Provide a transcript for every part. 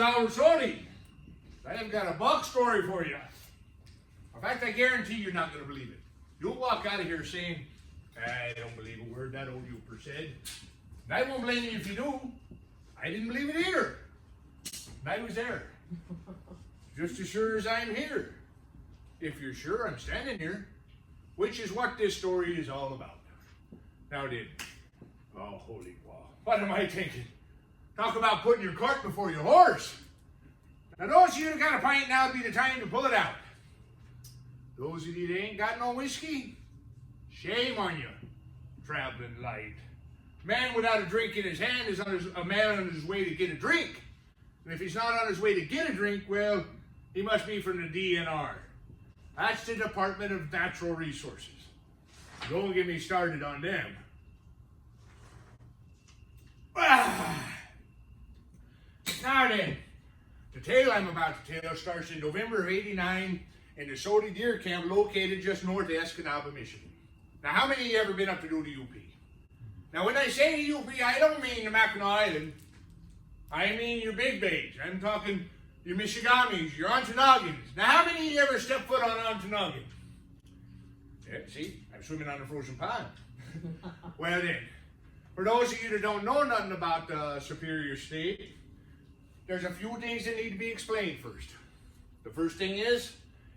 Albert Sody. I've got a buck story for you. In fact, I guarantee you're not going to believe it. You'll walk out of here saying, I don't believe a word that old youper said. And I won't blame you if you do. I didn't believe it either. And I was there. Just as sure as I'm here. If you're sure I'm standing here. Which is what this story is all about. Now then, oh holy wow, what am I thinking? Talk about putting your cart before your horse. Now those of you that got a pint, now would be the time to pull it out. Those of you that ain't got no whiskey, shame on you, traveling light. Man without a drink in his hand is a man on his way to get a drink. And if he's not on his way to get a drink, well, he must be from the DNR. That's the Department of Natural Resources. Don't get me started on them. Now then, the tale I'm about to tell starts in November of '89 in the Sody Deer Camp located just north of Escanaba, Michigan. Now, how many of you ever been up to do the UP? Now, when I say the UP, I don't mean the Mackinac Island. I mean your big bays. I'm talking your Michigamis, your Ontonaggans. Now, how many of you ever stepped foot on Ontonaggin? Yeah, see, I'm swimming on a frozen pond. Well then, for those of you that don't know nothing about Superior State, there's a few things that need to be explained first. The first thing is,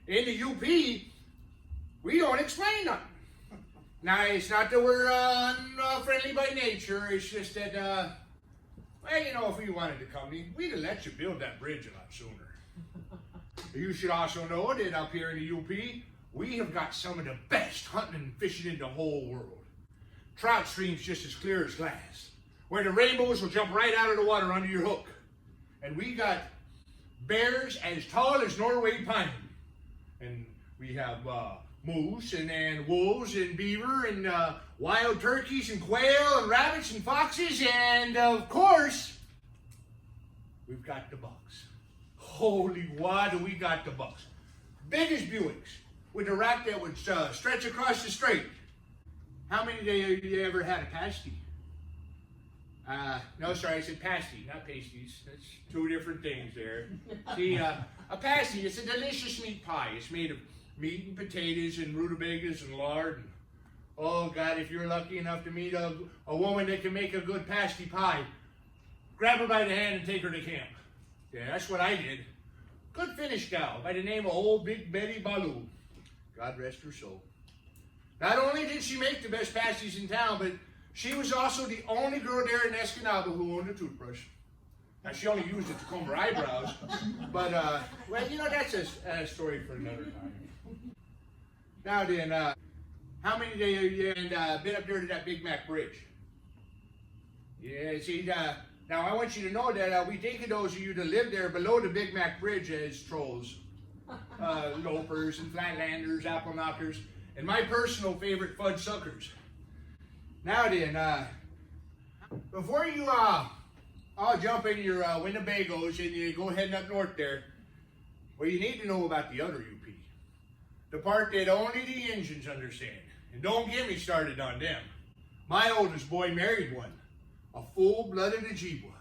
in the UP, we don't explain nothing. Now, it's not that we're unfriendly by nature, it's just that, well, you know, if we wanted to come, we'd have let you build that bridge a lot sooner. You should also know that up here in the UP, we have got some of the best hunting and fishing in the whole world. Trout streams just as clear as glass, where the rainbows will jump right out of the water under your hook. And we got bears as tall as Norway pine. And we have moose and wolves and beaver and wild turkeys and quail and rabbits and foxes. And of course, we've got the bucks. Holy what do we got the bucks. Big as Buicks, with a rack that would stretch across the strait. How many of you ever had a pasty? No, sorry, I said pasty, not pasties. That's two different things there. See, a pasty, it's a delicious meat pie. It's made of meat and potatoes and rutabagas and lard. And, oh, God, if you're lucky enough to meet a woman that can make a good pasty pie, grab her by the hand and take her to camp. Yeah, that's what I did. Good Finnish gal by the name of Old Big Betty Baloo. God rest her soul. Not only did she make the best pasties in town, but she was also the only girl there in Escanaba who owned a toothbrush. Now, she only used it to comb her eyebrows, but, well, you know, that's a story for another time. Now then, how many of you have been up there to that Big Mac Bridge? Yeah, see, now I want you to know that we think of those of you that live there below the Big Mac Bridge as trolls, lopers and flatlanders, apple knockers, and my personal favorite, fudge suckers. Now then, before you all jump in your Winnebagos and you go heading up north there, well, you need to know about the other UP. The part that only the Indians understand. And don't get me started on them. My oldest boy married one, a full-blooded Ojibwa.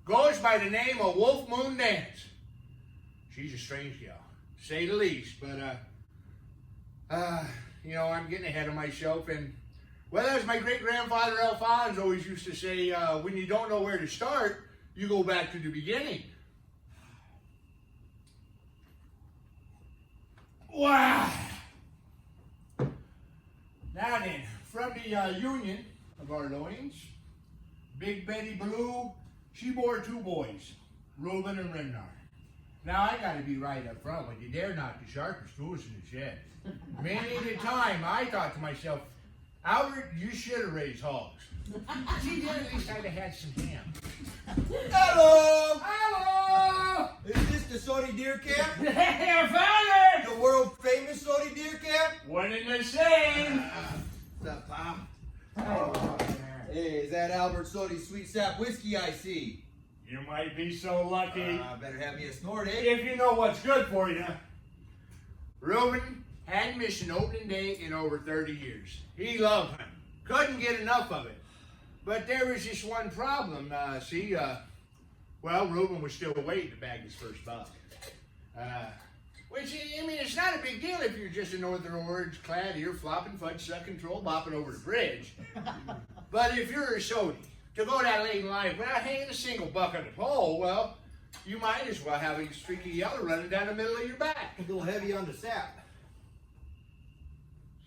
Goes by the name of Wolf Moon Dance. She's a strange gal, to say the least, but, you know, I'm getting ahead of myself, and, well, as my great-grandfather Alphonse always used to say, when you don't know where to start, you go back to the beginning. Wow! Now then, from the union of our loins, Big Betty Baloo, she bore two boys, Reuben and Rennar. Now, I gotta be right up front with you. They're not the sharpest tools in the shed. Many a time, I thought to myself, Albert, you should have raised hogs. See, then at least I'd have had some ham. Hello! Hello! Is this the Sody Deer Camp? Hey, I found it! The world famous Sody Deer Camp? One and the same. What's up, Pop? Oh. Hey, is that Albert Sody Sweet Sap Whiskey I see? You might be so lucky. Better have me a snort, eh? If you know what's good for you. Reuben hadn't missed an opening day in over 30 years. He loved hunting. Couldn't get enough of it. But there was just one problem. Well, Reuben was still waiting to bag his first buck. Which, I mean, it's not a big deal if you're just a northern orange-clad, ear-flopping, fudge-sucking troll bopping over the bridge. But if you're a sody, to go that late in life without hanging a single buck on the pole, well, you might as well have a streak of yellow running down the middle of your back. A little heavy on the sap.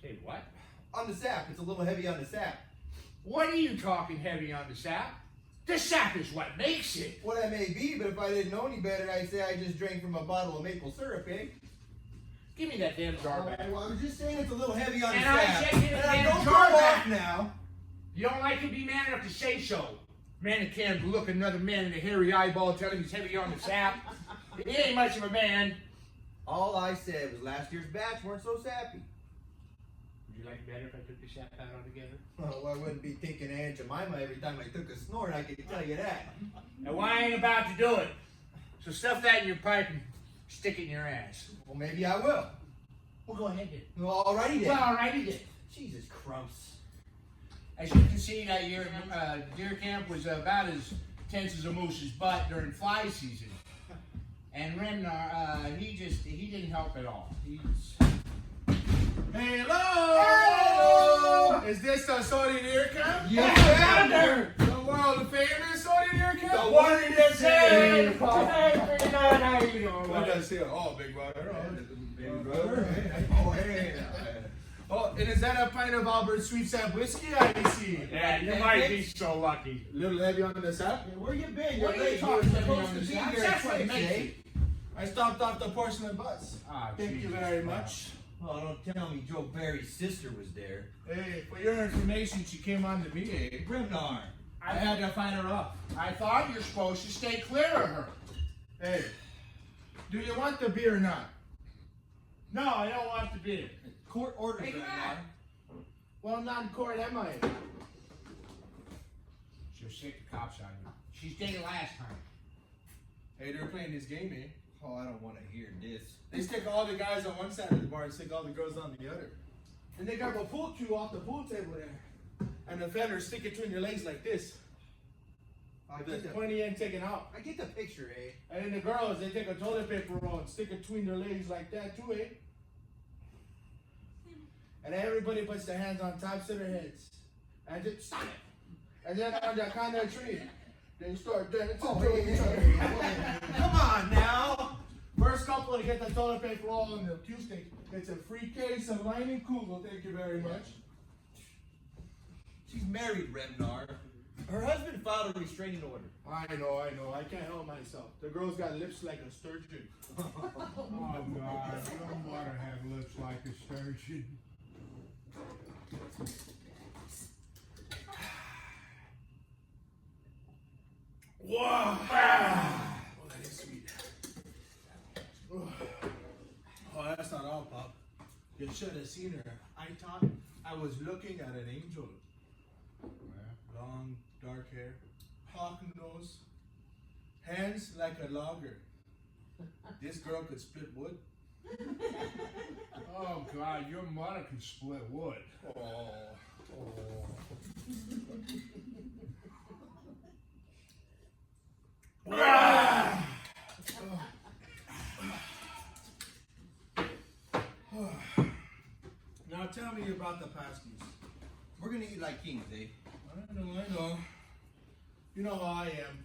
Say what? On the sap. It's a little heavy on the sap. What are you talking heavy on the sap? The sap is what makes it. Well, that may be, but if I didn't know any better, I'd say I just drank from a bottle of maple syrup, eh? Give me that damn jar back. Well, I was just saying it's a little heavy on the And sap. I said give me And the I damn don't jar go back. off now. You don't like to be man enough to say so. Man that can't look another man in the hairy eyeball, tell him he's heavy on the sap. He ain't much of a man. All I said was last year's batch weren't so sappy. Would you like it better if I took the sap out altogether? Oh, I wouldn't be thinking of Aunt Jemima every time I took a snort, I can tell you that. Now, I ain't about to do it. So stuff that in your pipe and stick it in your ass. Well, maybe I will. Well, go ahead then. Well, alrighty then. Well, alrighty then. Jesus crumps. As you can see, that year, deer camp was about as tense as a moose's butt during fly season. And Remnar, he didn't help at all. Hello! Is this the Saudi Deer Camp? Yes, The world famous Saudi Deer Camp? The one in this head. How you doing? What does here? Oh, big brother. Big brother. Oh, hey. Oh, and is that a pint of Albert Sweet Sap whiskey I see? Yeah, you might be so lucky. A little heavy on the sap? Where you been? What You're are you late. talking You're about? supposed to be That's here at what 6, makes eh? it. I stopped off the porcelain bus. Ah, Thank you Jesus. very much. Oh, don't tell me Joe Barry's sister was there. Hey, for your information, she came on to me, eh? Grimnar. I had to find her off. I thought you're supposed to stay clear of her. Hey, do you want the beer or not? No, I don't want to be. Court orders, Hey, Grimnar. Matt. Well, not in court, am I? She'll stick the cops on you. She's did it last time. Hey, they're playing this game, eh? Oh, I don't want to hear this. They stick all the guys on one side of the bar and stick all the girls on the other. And they got a pool cue off the pool table there. And the feathers stick it between your legs like this. I The get the, pointy end taken out. I get the picture, eh? And then the girls, they take a toilet paper roll and stick it between their legs like that too, eh? And everybody puts their hands on tops of their heads. And just stop it. And then on that kind of tree, they start dancing to each other. Come on now! First couple to get the toilet paper roll and the cue stick. It's a free case of Lining Kugel, thank you very much. She's married, Remnar. Her husband filed a restraining order. I know. I can't help myself. The girl's got lips like a sturgeon. Oh, God. You don't want to have lips like a sturgeon. Wow! Oh, that is sweet. Oh, that's not all, Pop. You should have seen her. I thought I was looking at an angel. Long, dark hair, hawk nose, hands like a logger. This girl could split wood. Oh, God, your mother can split wood. Oh. Now tell me about the pasties. We're gonna eat like kings, eh? I know. You know how I am.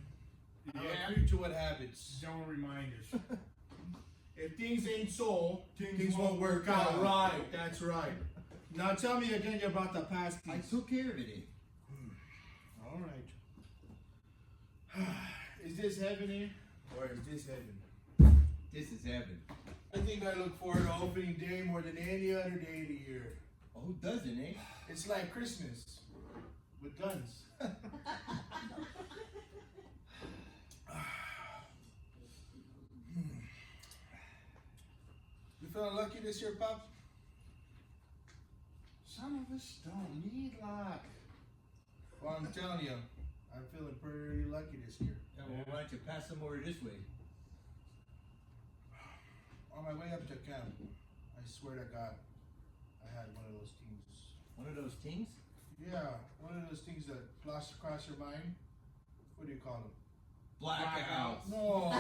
I'm Yeah? a creature with habits. Don't remind us. If things ain't so, Things won't work out. Right, that's right. Now tell me again about the pasties. I took care of it, eh? All right. Is this heaven, eh? Or is this heaven? This is heaven. I think I look forward to opening day more than any other day of the year. Oh, who doesn't, eh? It's like Christmas with guns. You feeling lucky this year, Pop? Some of us don't need luck. Well, I'm telling you, I'm feeling pretty lucky this year. Yeah, well, why don't you pass them over this way? On my way up to camp, I swear to God, I had one of those things. One of those things? Yeah, one of those things that flash across your mind. What do you call them? Blackouts. No.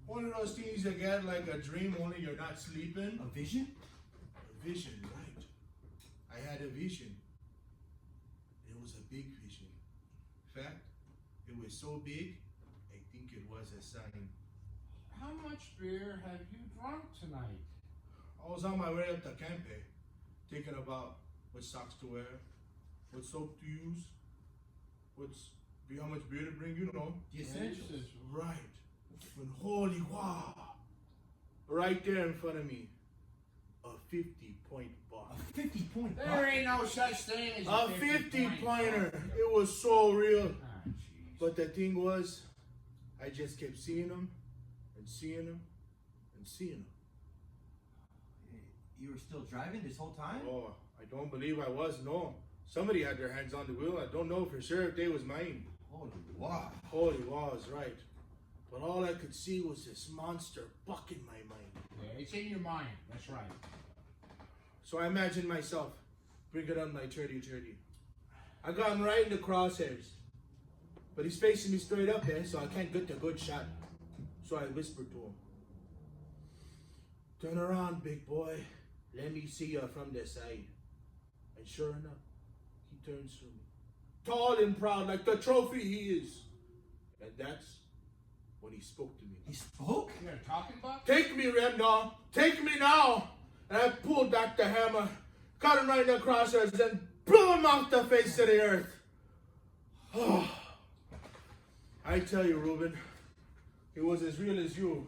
One of those things you get like a dream, only you're not sleeping. A vision? A vision, right. I had a vision. It was a big vision. In fact, it was so big, I think it was a sign. How much beer have you drunk tonight? I was on my way up to Campe, thinking about what socks to wear, what soap to use, how much beer to bring, you know. The essentials. Right. When holy wow, right there in front of me, a 50-point bar. A 50-point bar. There ain't no such thing as A 50-pointer. It was so real. Ah, jeez. But the thing was, I just kept seeing them and seeing them and seeing them. You were still driving this whole time? Oh, I don't believe I was, no. Somebody had their hands on the wheel. I don't know for sure if they was mine. Holy wow. Holy wow is right. But all I could see was this monster bucking my mind. Yeah, it's in your mind. That's right. So I imagined myself bringing on my 30-30. I got him right in the crosshairs. But he's facing me straight up there, so I can't get the good shot. So I whispered to him, "Turn around, big boy. Let me see you from the side." And sure enough, he turns to me. Tall and proud, like the trophy he is. And that's when he spoke to me. He spoke? You got a talking box? "Take me, Remdal. Take me now." And I pulled back the hammer, got him right in the crosshairs, and blew him off the face of the earth. Oh, I tell you, Ruben, it was as real as you.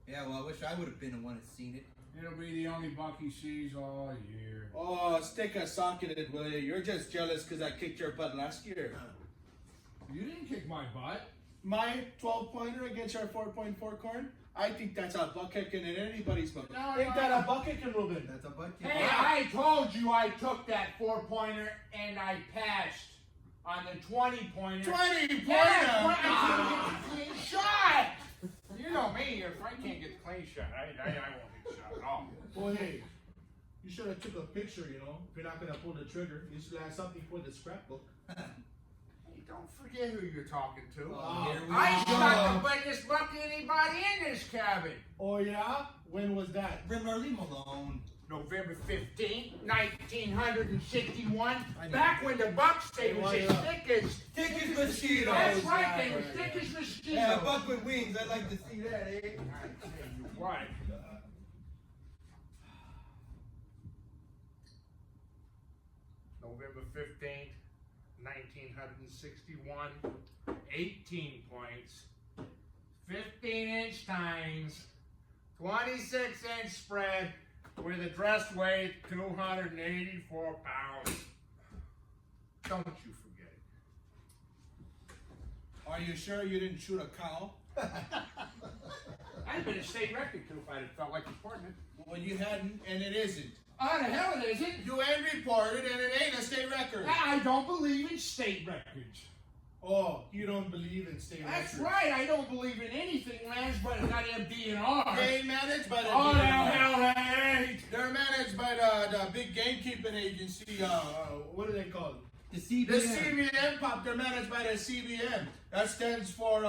Yeah, well, I wish I would have been the one that seen it. It'll be the only buck he sees all year. Oh, stick a sock in it, will you? You're just jealous because I kicked your butt last year. You didn't kick my butt. My 12-pointer against your 4.4 corn? I think that's a buck kicking in anybody's book. No, Ain't no, that no. a buck kicking, Ruben? That's a butt kick. Hey, I told you I took that 4-pointer and I passed on the 20-pointer. 20-pointer! Yeah, I couldn't get the clean shot. You know me, if I can't get the clean shot, I won't get the shot at all. Well, hey, you should have took a picture, you know. If you're not going to pull the trigger, you should have something for the scrapbook. Hey, don't forget who you're talking to. Oh, here we I go. shot the biggest buck anybody in this cabin. Oh, yeah? When was that? Remember, leave him alone. November 15th, 1961. Back when the buck state was as thick as... Thick as mosquitoes. That's right, they were thick as mosquitoes. Yeah, a buck with wings. I'd like to see that, eh? I tell you what. November 15th, 1961, 18 points, 15-inch tines, 26-inch spread, with a dress weight 284 pounds. Don't you forget it. Are you sure you didn't shoot a cow? I'd have been a state record too if I'd have felt like reporting it. Well, you hadn't, and it isn't. Oh, the hell it isn't. You ain't reported, and it ain't a state record. I don't believe in state records. Oh, you don't believe in state That's records? right, I don't believe in anything managed by the goddamn DNR. They managed by the Oh, the DNR. hell they ain't. They're managed by the big gamekeeping agency. What are they called? The CBN. The CBN pop. They're managed by the CBN. That stands for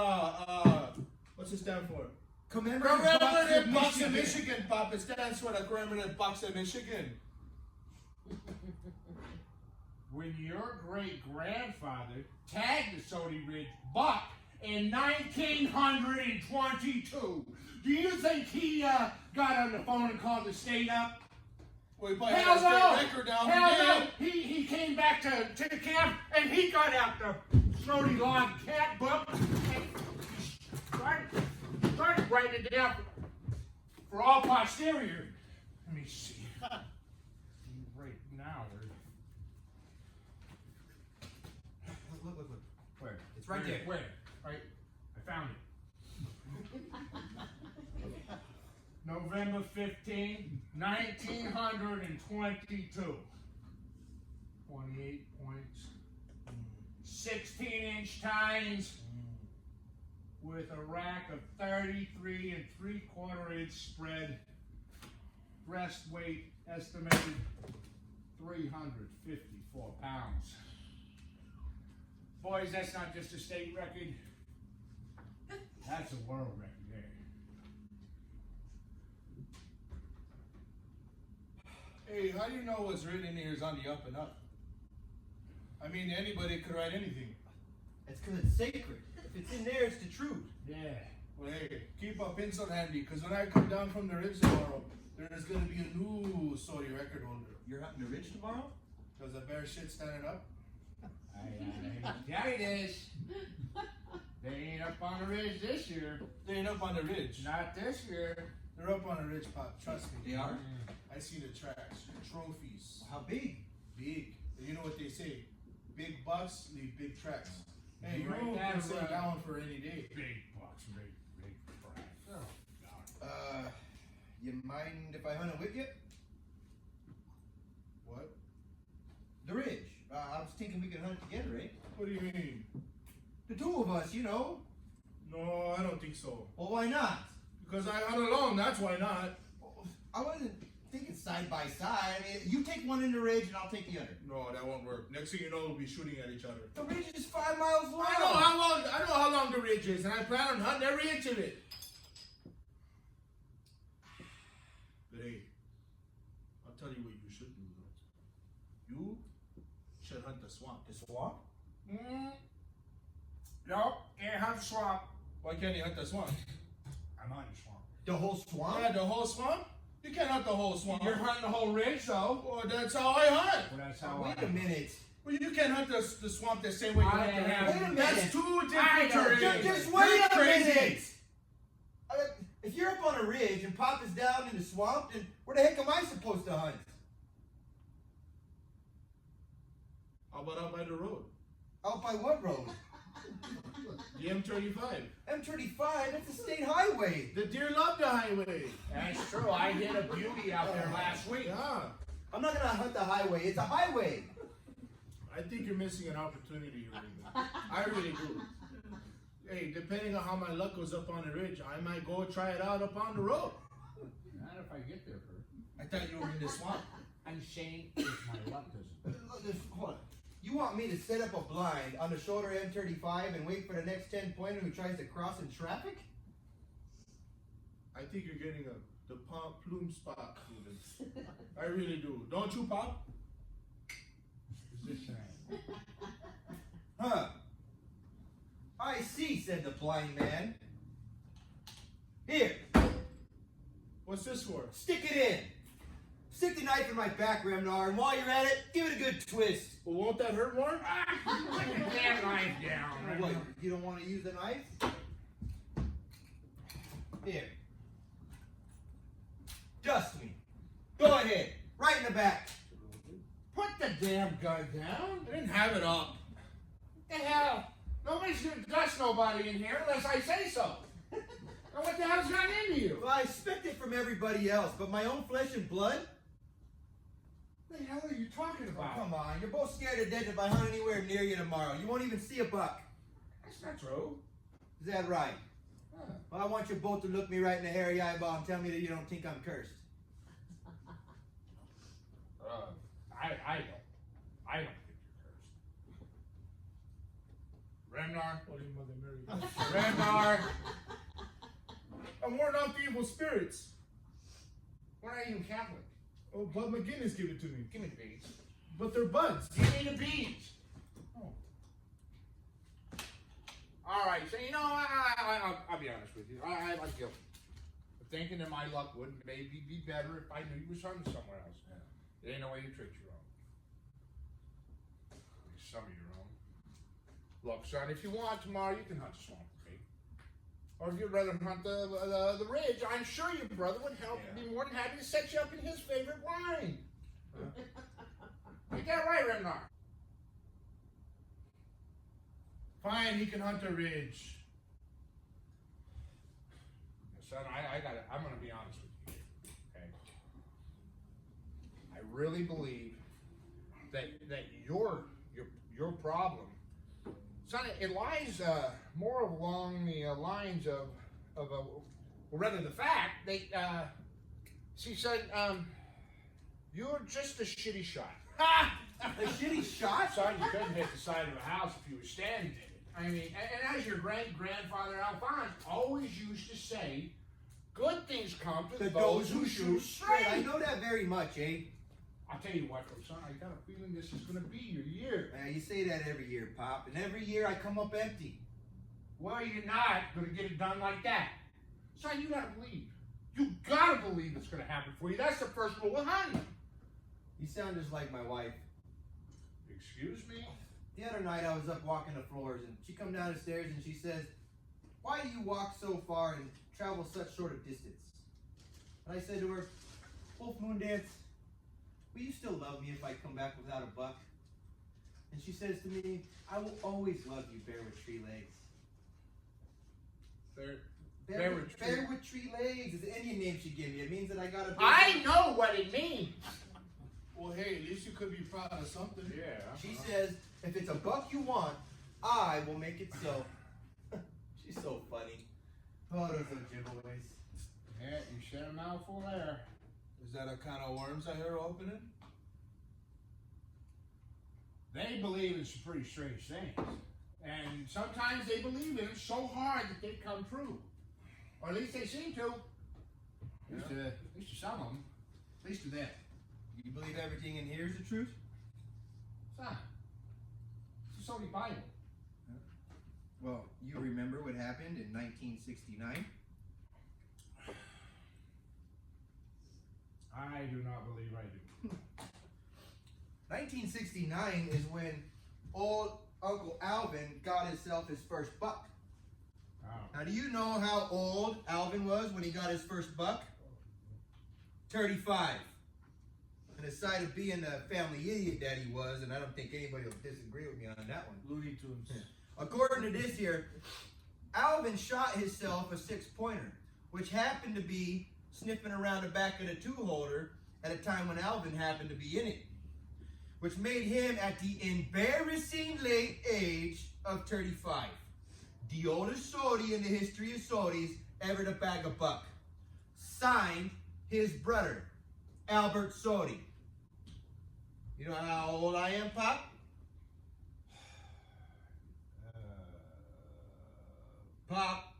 what's it stand for? Commemorative Bucks of Michigan pop. It stands for the Commemorative Bucks of Michigan. When your great-grandfather tagged the Sody Ridge buck in 1922, do you think he got on the phone and called the state up? Well, he probably Hell had a no! state record down. Hell He no! did. He came back to the camp and he got out the Sody Log Cat book and started writing it down for all posterior. Let me see. Right now, Look. where? It's right there. Where? Right. I found it. November 15, 1922. 28 points. 16-inch tines with a rack of 33 3/4 inch spread. Breast weight estimated 354 pounds. Boys, that's not just a state record. That's a world record there. Hey, how do you know what's written here is on the up and up? I mean, anybody could write anything. It's because it's sacred. If it's in there, it's the truth. Yeah. Well, hey, keep a pencil handy, because when I come down from the ridge tomorrow, there's going to be a new Sody record holder. You're hunting the ridge tomorrow? Does the bear shit standing up? Yeah, it is. They ain't up on the ridge this year. They ain't up on the ridge. Not this year. They're up on the ridge, Pop. Trust me. They are? I see the tracks. Trophies. How big? Big. You know what they say? Big bucks leave big tracks. Hey, you Right don't down, consider right. that one for any day. Big bucks, big crap. Oh, You mind if I hunt it with you? What? The ridge. I was thinking we could hunt it together, eh? What do you mean? The two of us, you know. No, I don't think so. Well, why not? Because I hunt alone, that's why not. I wasn't thinking side by side. I mean, you take one in the ridge and I'll take the other. No, that won't work. Next thing you know, we'll be shooting at each other. The ridge is 5 miles long. I know how long the ridge is, and I plan on hunting every inch of it. But hey, I'll tell you what you should do though. You should hunt the swamp. The swamp? Nope, can't hunt swamp. Why can't you hunt the swamp? I'm hunting swamp. The whole swamp? Yeah, the whole swamp? You can't hunt the whole swamp. You're hunting the whole ridge, though. Well, that's how I hunt. Well, that's how Wait a minute. Well, you can't hunt the swamp the same way you I hunt the have- ridge. Wait a minute. That's two I different know. terrains. Just You're wait a crazy. minute. If you're up on a ridge and Pop is down in the swamp, then where the heck am I supposed to hunt? How about out by the road? Out by what road? The M35. M35, that's a state highway. The deer love the highway. That's true. I hit a beauty out there last week. Yeah. I'm not gonna hunt the highway, it's a highway. I think you're missing an opportunity, Raymond. I really do. Hey, depending on how my luck goes up on the ridge, I might go try it out up on the road. Not if I get there first. I thought you were in the swamp. I'm saying if my luck doesn't. Hold on. You want me to set up a blind on the shoulder M35 and wait for the next 10-pointer who tries to cross in traffic? I think you're getting the plume spot. Ruben. I really do. Don't you, Pop? Is this right? Huh. I see, said the blind man. Here, What's this for? stick it in. Stick the knife in my back, Remnar, and while you're at it, give it a good twist. Well, won't that hurt more? Put your damn knife down. What, you don't want to use the knife? Here. Dust me. Go ahead. Right in the back. Put the damn gun down. I didn't have it up. What the hell? Nobody's gonna dust nobody in here unless I say so. And what the hell's gotten into you? Well, I expect it from everybody else, but my own flesh and blood? What the hell are you talking Oh, about? come on. You're both scared to death if I hunt anywhere near you tomorrow. You won't even see a buck. That's not true. Is that right? Huh. Well, I want you both to look me right in the hairy eyeball and tell me that you don't think I'm cursed. I don't. I don't think you're cursed. Remnar. Holy Mother Mary. Remnar. I'm warning off the evil spirits. We're not even Catholic. Oh, Bud McGinnis gave it to me. Give me the beads. But they're buds. Give me the beads. Oh. All right. So you know, I'll be honest with you. I'm guilty. Of thinking that my luck would maybe be better if I knew you was hunting somewhere else. Yeah. There ain't no way you tricked your own. At least some of your own. Look, son, if you want tomorrow, you can hunt the swamp, okay? Or if you'd rather hunt the ridge, I'm sure your brother would help. Yeah. Be more than happy to set you up in his favorite wine. Get that right, Remnar. Fine, he can hunt the ridge. Son, I'm gonna be honest with you, okay? I really believe that your problem, son, it lies more along the lines of well, rather the fact that see, son, you're just a shitty shot. A shitty shot? Son, you couldn't hit the side of a house if you were standing in it. I mean, and as your great-grandfather Alphonse always used to say, good things come to those who shoot straight. I know that very much, eh? I'll tell you what, though, son, I got a feeling this is going to be your year. You say that every year, Pop, and every year I come up empty. Well, you're not going to get it done like that. Son, you got to believe. You got to believe it's going to happen for you. That's the first rule of honey. You sound just like my wife. Excuse me? The other night I was up walking the floors, and she come down the stairs and she says, why do you walk so far and travel such short a distance? And I said to her, Wolf Moon Dance, will you still love me if I come back without a buck? And she says to me, I will always love you, Bear with Tree Legs. Bear with Tree Legs is the Indian name she gave me. It means that I got a big... I know what it means. Well, hey, at least you could be proud of something. Yeah. She says, if it's a buck you want, I will make it so. She's so funny. Oh, those little giveaways. Yeah, you said a mouthful there. Is that a kind of worms I hear opening? They believe in some pretty strange things. And sometimes they believe in it so hard that they come true. Or at least they seem to. At least to some of them. At least to them. You believe everything in here is the truth? Son, it's the Holy Bible. Well, you remember what happened in 1969? I do not believe I do. 1969 is when old Uncle Alvin got himself his first buck. Oh. Now, do you know how old Alvin was when he got his first buck? 35. And aside of being the family idiot that he was, and I don't think anybody will disagree with me on that one. Looney Tunes. According to this here, Alvin shot himself a 6-pointer, which happened to be sniffing around the back of the 2-holder at a time when Alvin happened to be in it, which made him at the embarrassing late age of 35. The oldest sody in the history of sodies ever to bag a buck. Signed, his brother, Albert Sody. You know how old I am, Pop? Pop.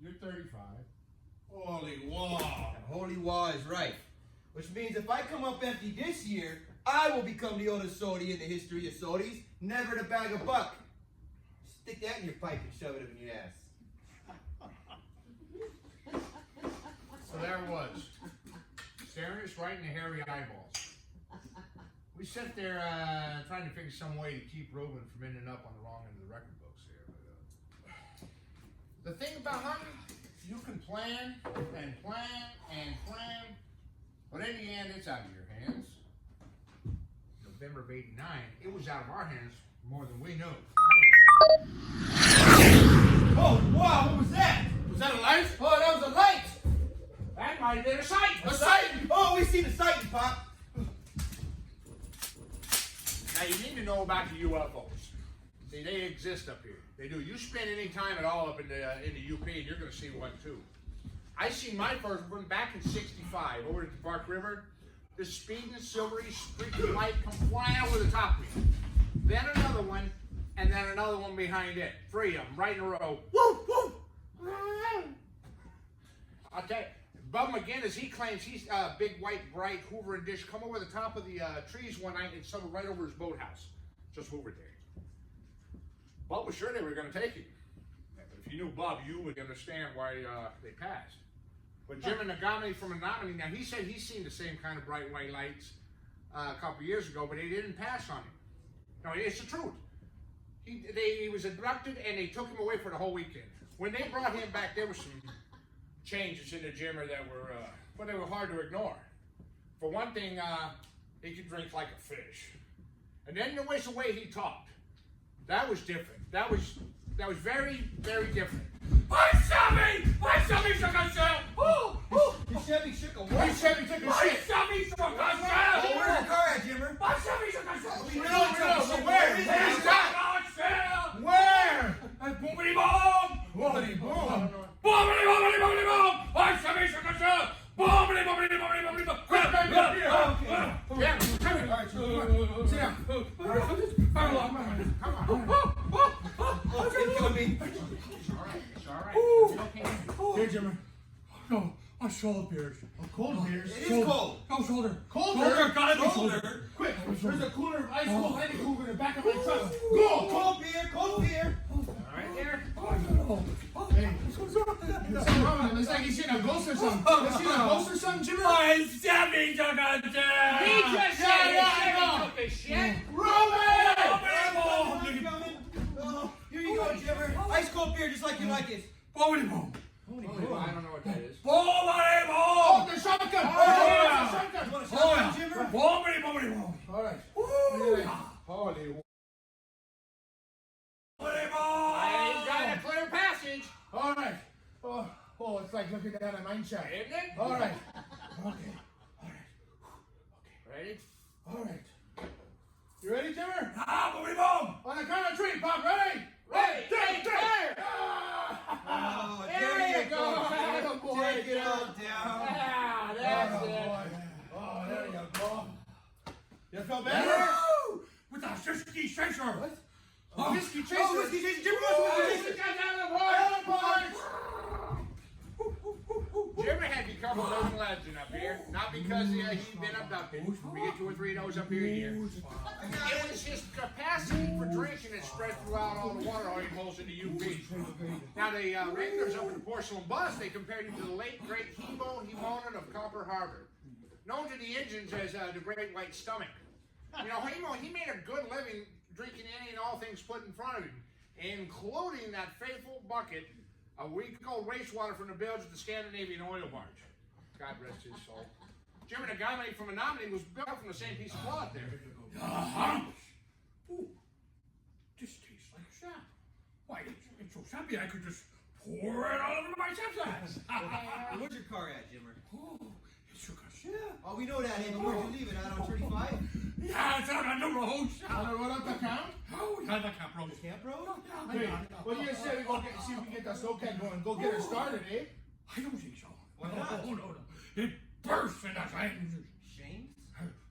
You're 35. Holy wow. Holy Wah is right. Which means if I come up empty this year, I will become the oldest sody in the history of sodies, never to bag a buck. Stick that in your pipe and shove it up in your ass. So there it was. Staring us right in the hairy eyeballs. We sat there trying to figure some way to keep Reuben from ending up on the wrong end of the record books here. But, the thing about hunting, you can plan and plan and plan, but in the end, it's out of your hands. November of '89, it was out of our hands more than we know. Oh, wow, what was that? Was that a light? Oh, that was a light. That might have been a sight. A sight? Oh, we see the sighting, Pop. Now, you need to know about the UFOs. See, they exist up here. They do. You spend any time at all up in the UP, and you're going to see one, too. I seen my first one back in '65 over at the Bark River. This speeding, silvery, streaky light come flying over the top of me. Then another one, and then another one behind it. 3 of them, right in a row. Woo, woo. I'll tell you, Bub McGinnis, he claims he's a big, white, bright Hoover and dish come over the top of the trees one night and settled right over his boathouse. Just over there. Bub was sure they were going to take him. But if you knew Bub, you would understand why they passed. But Jim Nagami from Menominee, now he said he's seen the same kind of bright white lights a couple years ago, but they didn't pass on him. No, it's the truth. He was abducted and they took him away for the whole weekend. When they brought him back, there were some changes in the Jimmer that were, but they were hard to ignore. For one thing, he could drink like a fish. And then there was the way he talked. That was different. That was very, very different. My Chevy took a shit! Your Chevy shook a what? My Chevy took a shit! Chevy took a Oh, where's the car at, Jimmer? My Chevy took a shit! We know, but where? Where is Where's it? that? Where? Boomity bomb! Boomity boom. Boomity boomity boomity boom! My Chevy took a shit! Boomity boomity boomity boomity boom! Yeah, come here. Sit down. Come on. Jimmer. No, my shoulder beers. Oh, cold beers. It is cold. No, shoulder. Colder? Shoulder, gotta be Colder. shoulder. Quick, there's a cooler of ice cold Lady Cougar in the back of my truck. Go! Cold beer, cold beer. All right there. Hey, there's something wrong with him. It's like he's seeing a ghost or something. You seen a ghost or something, Jimmer? I'm stabbing the goddamn. He just said he took a shit. Robin! Oh, here you go, Jimmer. Ice cold beer, just like you like it. Bobbity boom. I don't know what that is. Bobbity Oh, boom. the shotgun! Oh, Oh, yeah. the shotgun! You want a Oh, shotgun, yeah. Jimmer? Bobbity bobbity boom. All right. Woo. Holy. Bobbity I ain't got a boom. clear passage. All right. Oh, it's like looking down a mine shaft. Isn't it? All right. Okay. All right. Ready? All right. You ready, Jimmer? Ah, bobbity boom. On the count of three, Pop. Ready? Ready, take, fire! Oh, There you go. Attaboy, Take it Jimmer. all down. Ah, that's Oh, it. boy. Oh, there you go. You feel better? Woo. With a whiskey chaser. What? Oh, Whiskey chaser. Oh, whiskey chaser. Jimmer wants whiskey chaser. Jimmy had become a living legend up here, not because he'd been abducted. We get 2 or 3 of those up here a year. It was his capacity for drinking that spread throughout all the water holes in the UP. Now the regulars up in the porcelain bus, they compared him to the late great Hemo of Copper Harbor, known to the Indians as the Great White Stomach. You know, he made a good living drinking any and all things put in front of him, including that fateful bucket of week-old wastewater from the bilge of the Scandinavian oil barge. God rest his soul. Jimmy, the guy made from Menominee was built from the same piece of cloth there. Uh-huh. Ooh, this tastes like sap. Why, it's so sappy I could just pour it all over my sap's ass. Where's your car at, Jimmer? Oh, it shook a shit. Oh, we know that, Andy. Where'd you leave it? Out on 35? Yeah, it's out on the road. What up the count? Oh, yeah, the cap road. Camp Road? Hey, what do you say we go see if we can get that snowcat going? Go get her started, eh? I don't think so. Why not? Oh, no. It burst in the flames. Shames?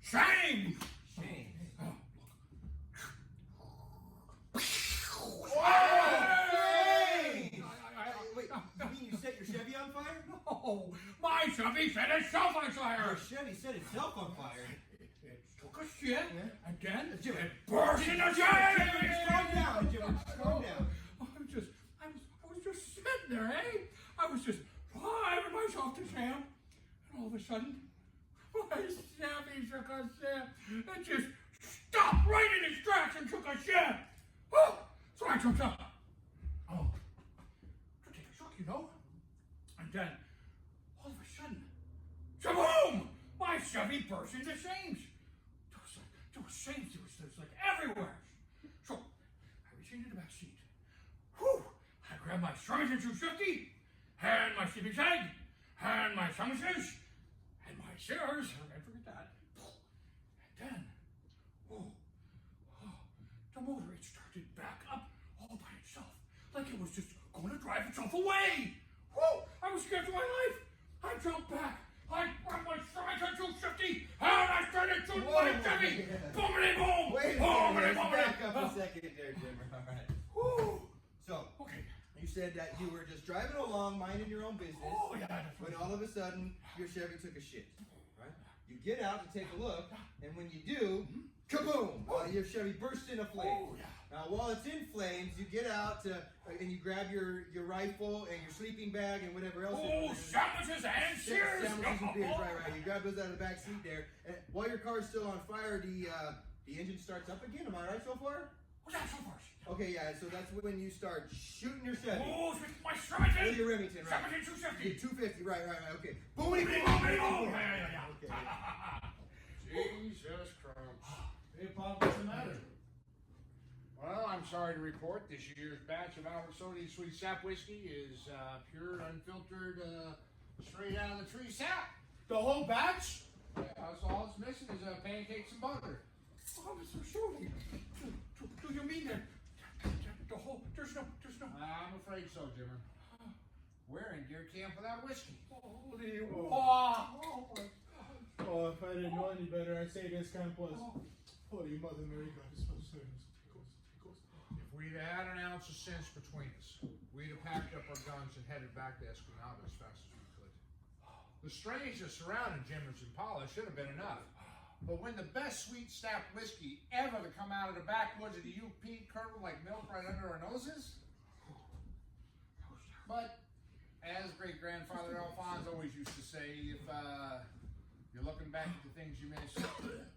Shame! Shames. Oh, Hey! Wait, you mean you set your Chevy on fire? no, my Chevy set itself on Your fire. Chevy set itself on fire. It took a shit, and then Jimmy. it burst in the Calm flames. down, Jimmy. Calm down. I was just sitting there, eh? I was just driving myself to Sam, and all of a sudden, my Chevy took a shit. It just stopped right in its tracks and took a shit. Oh, so I jumped up. Oh, to take a shock, you know. And then, all of a sudden, shaboom! My Chevy burst into flames. There was flames. There was like everywhere. So I reached into the back seat. Whew! I grabbed my Remington 250 and my sleeping bag and my sunglasses and my shears. I forget that. And then, the motor, it started back up all by itself, like it was just going to drive itself away. Whew! I was scared for my life. I jumped back. I grabbed my Remington 250 and I started shooting my Chevy. Boomity boom! Wait a Boomity second. Let's boomity. back up a second there, Jimmer. All right. Whew! So, Okay. you said that you were just driving along, minding your own business, Oh yeah, that's when right. all of a sudden your Chevy took a shit. Right? You get out to take a look, and when you do, kaboom! Your Chevy bursts into flames. Oh yeah. Now, while it's in flames, you get out and you grab your rifle and your sleeping bag and whatever else. Oh, sandwiches and shears. Sandwiches and beers, right. You grab those out of the back seat there. And while your car's still on fire, the engine starts up again. Am I right so far? What's that so far? Okay, yeah. So that's when you start shooting your Chevy. Oh, with my With Remington. your Remington, right? Remington 250. 250, right. Okay. Boomity boom. Yeah. Okay. Jesus Christ. Hey, Pop, what's the matter? Well, I'm sorry to report this year's batch of Albert Sody Sweet Sap Whiskey is pure, unfiltered, straight out of the tree sap. The whole batch? Yeah, that's all it's missing is pancakes and butter. Oh, Mr. Shorty. Do you mean that the whole, there's no, I'm afraid so, Jimmer. We're in deer camp without whiskey. holy, Oh, if I didn't know any better, I'd say this camp was. Holy Mother Mary, God, this was service. If we'd had an ounce of sense between us, we'd have packed up our guns and headed back to Escanaba as fast as we could. The strangeness surrounding Jimmers and Paula should have been enough. But when the best sweet stout whiskey ever to come out of the backwoods of the UP curdled like milk right under our noses. But as great-grandfather Alphonse always used to say, if you're looking back at the things you missed,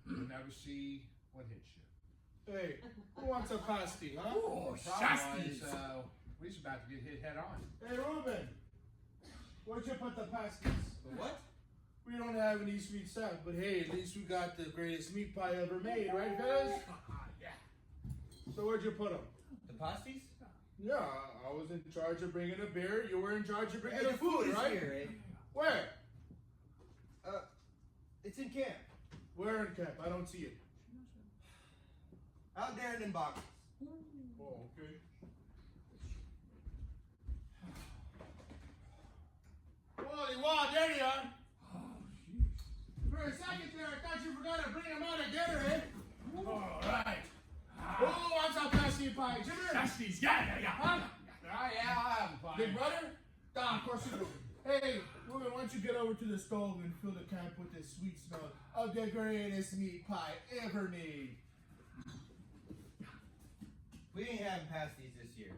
you'll never see what hits you. Hey, who wants a pasty, huh? Oh, The problem shasties. was, we was about to get hit head on. Hey, Ruben, where'd you put the pasties? The what? We don't have any sweet stuff, but hey, at least we got the greatest meat pie ever made, right, fellas? Yeah. So where'd you put them? The pasties? Yeah, I was in charge of bringing the beer. You were in charge of bringing Hey, the food, is right? here, eh? Where? It's in camp. Where in camp? I don't see it. Out there in them boxes. Oh, okay. Holy wow, there you are. Oh, jeez. For a second there, I thought you forgot to bring them all together, eh? All right. Who wants a pasty pie? Jimmer? Shasties. Yeah. Huh? Ah, yeah, I'll have a pie. Big brother? Of course you do. Hey, Ruben, why don't you get over to the stove and fill the camp with the sweet smell of the greatest meat pie ever made. We ain't having pasties this year.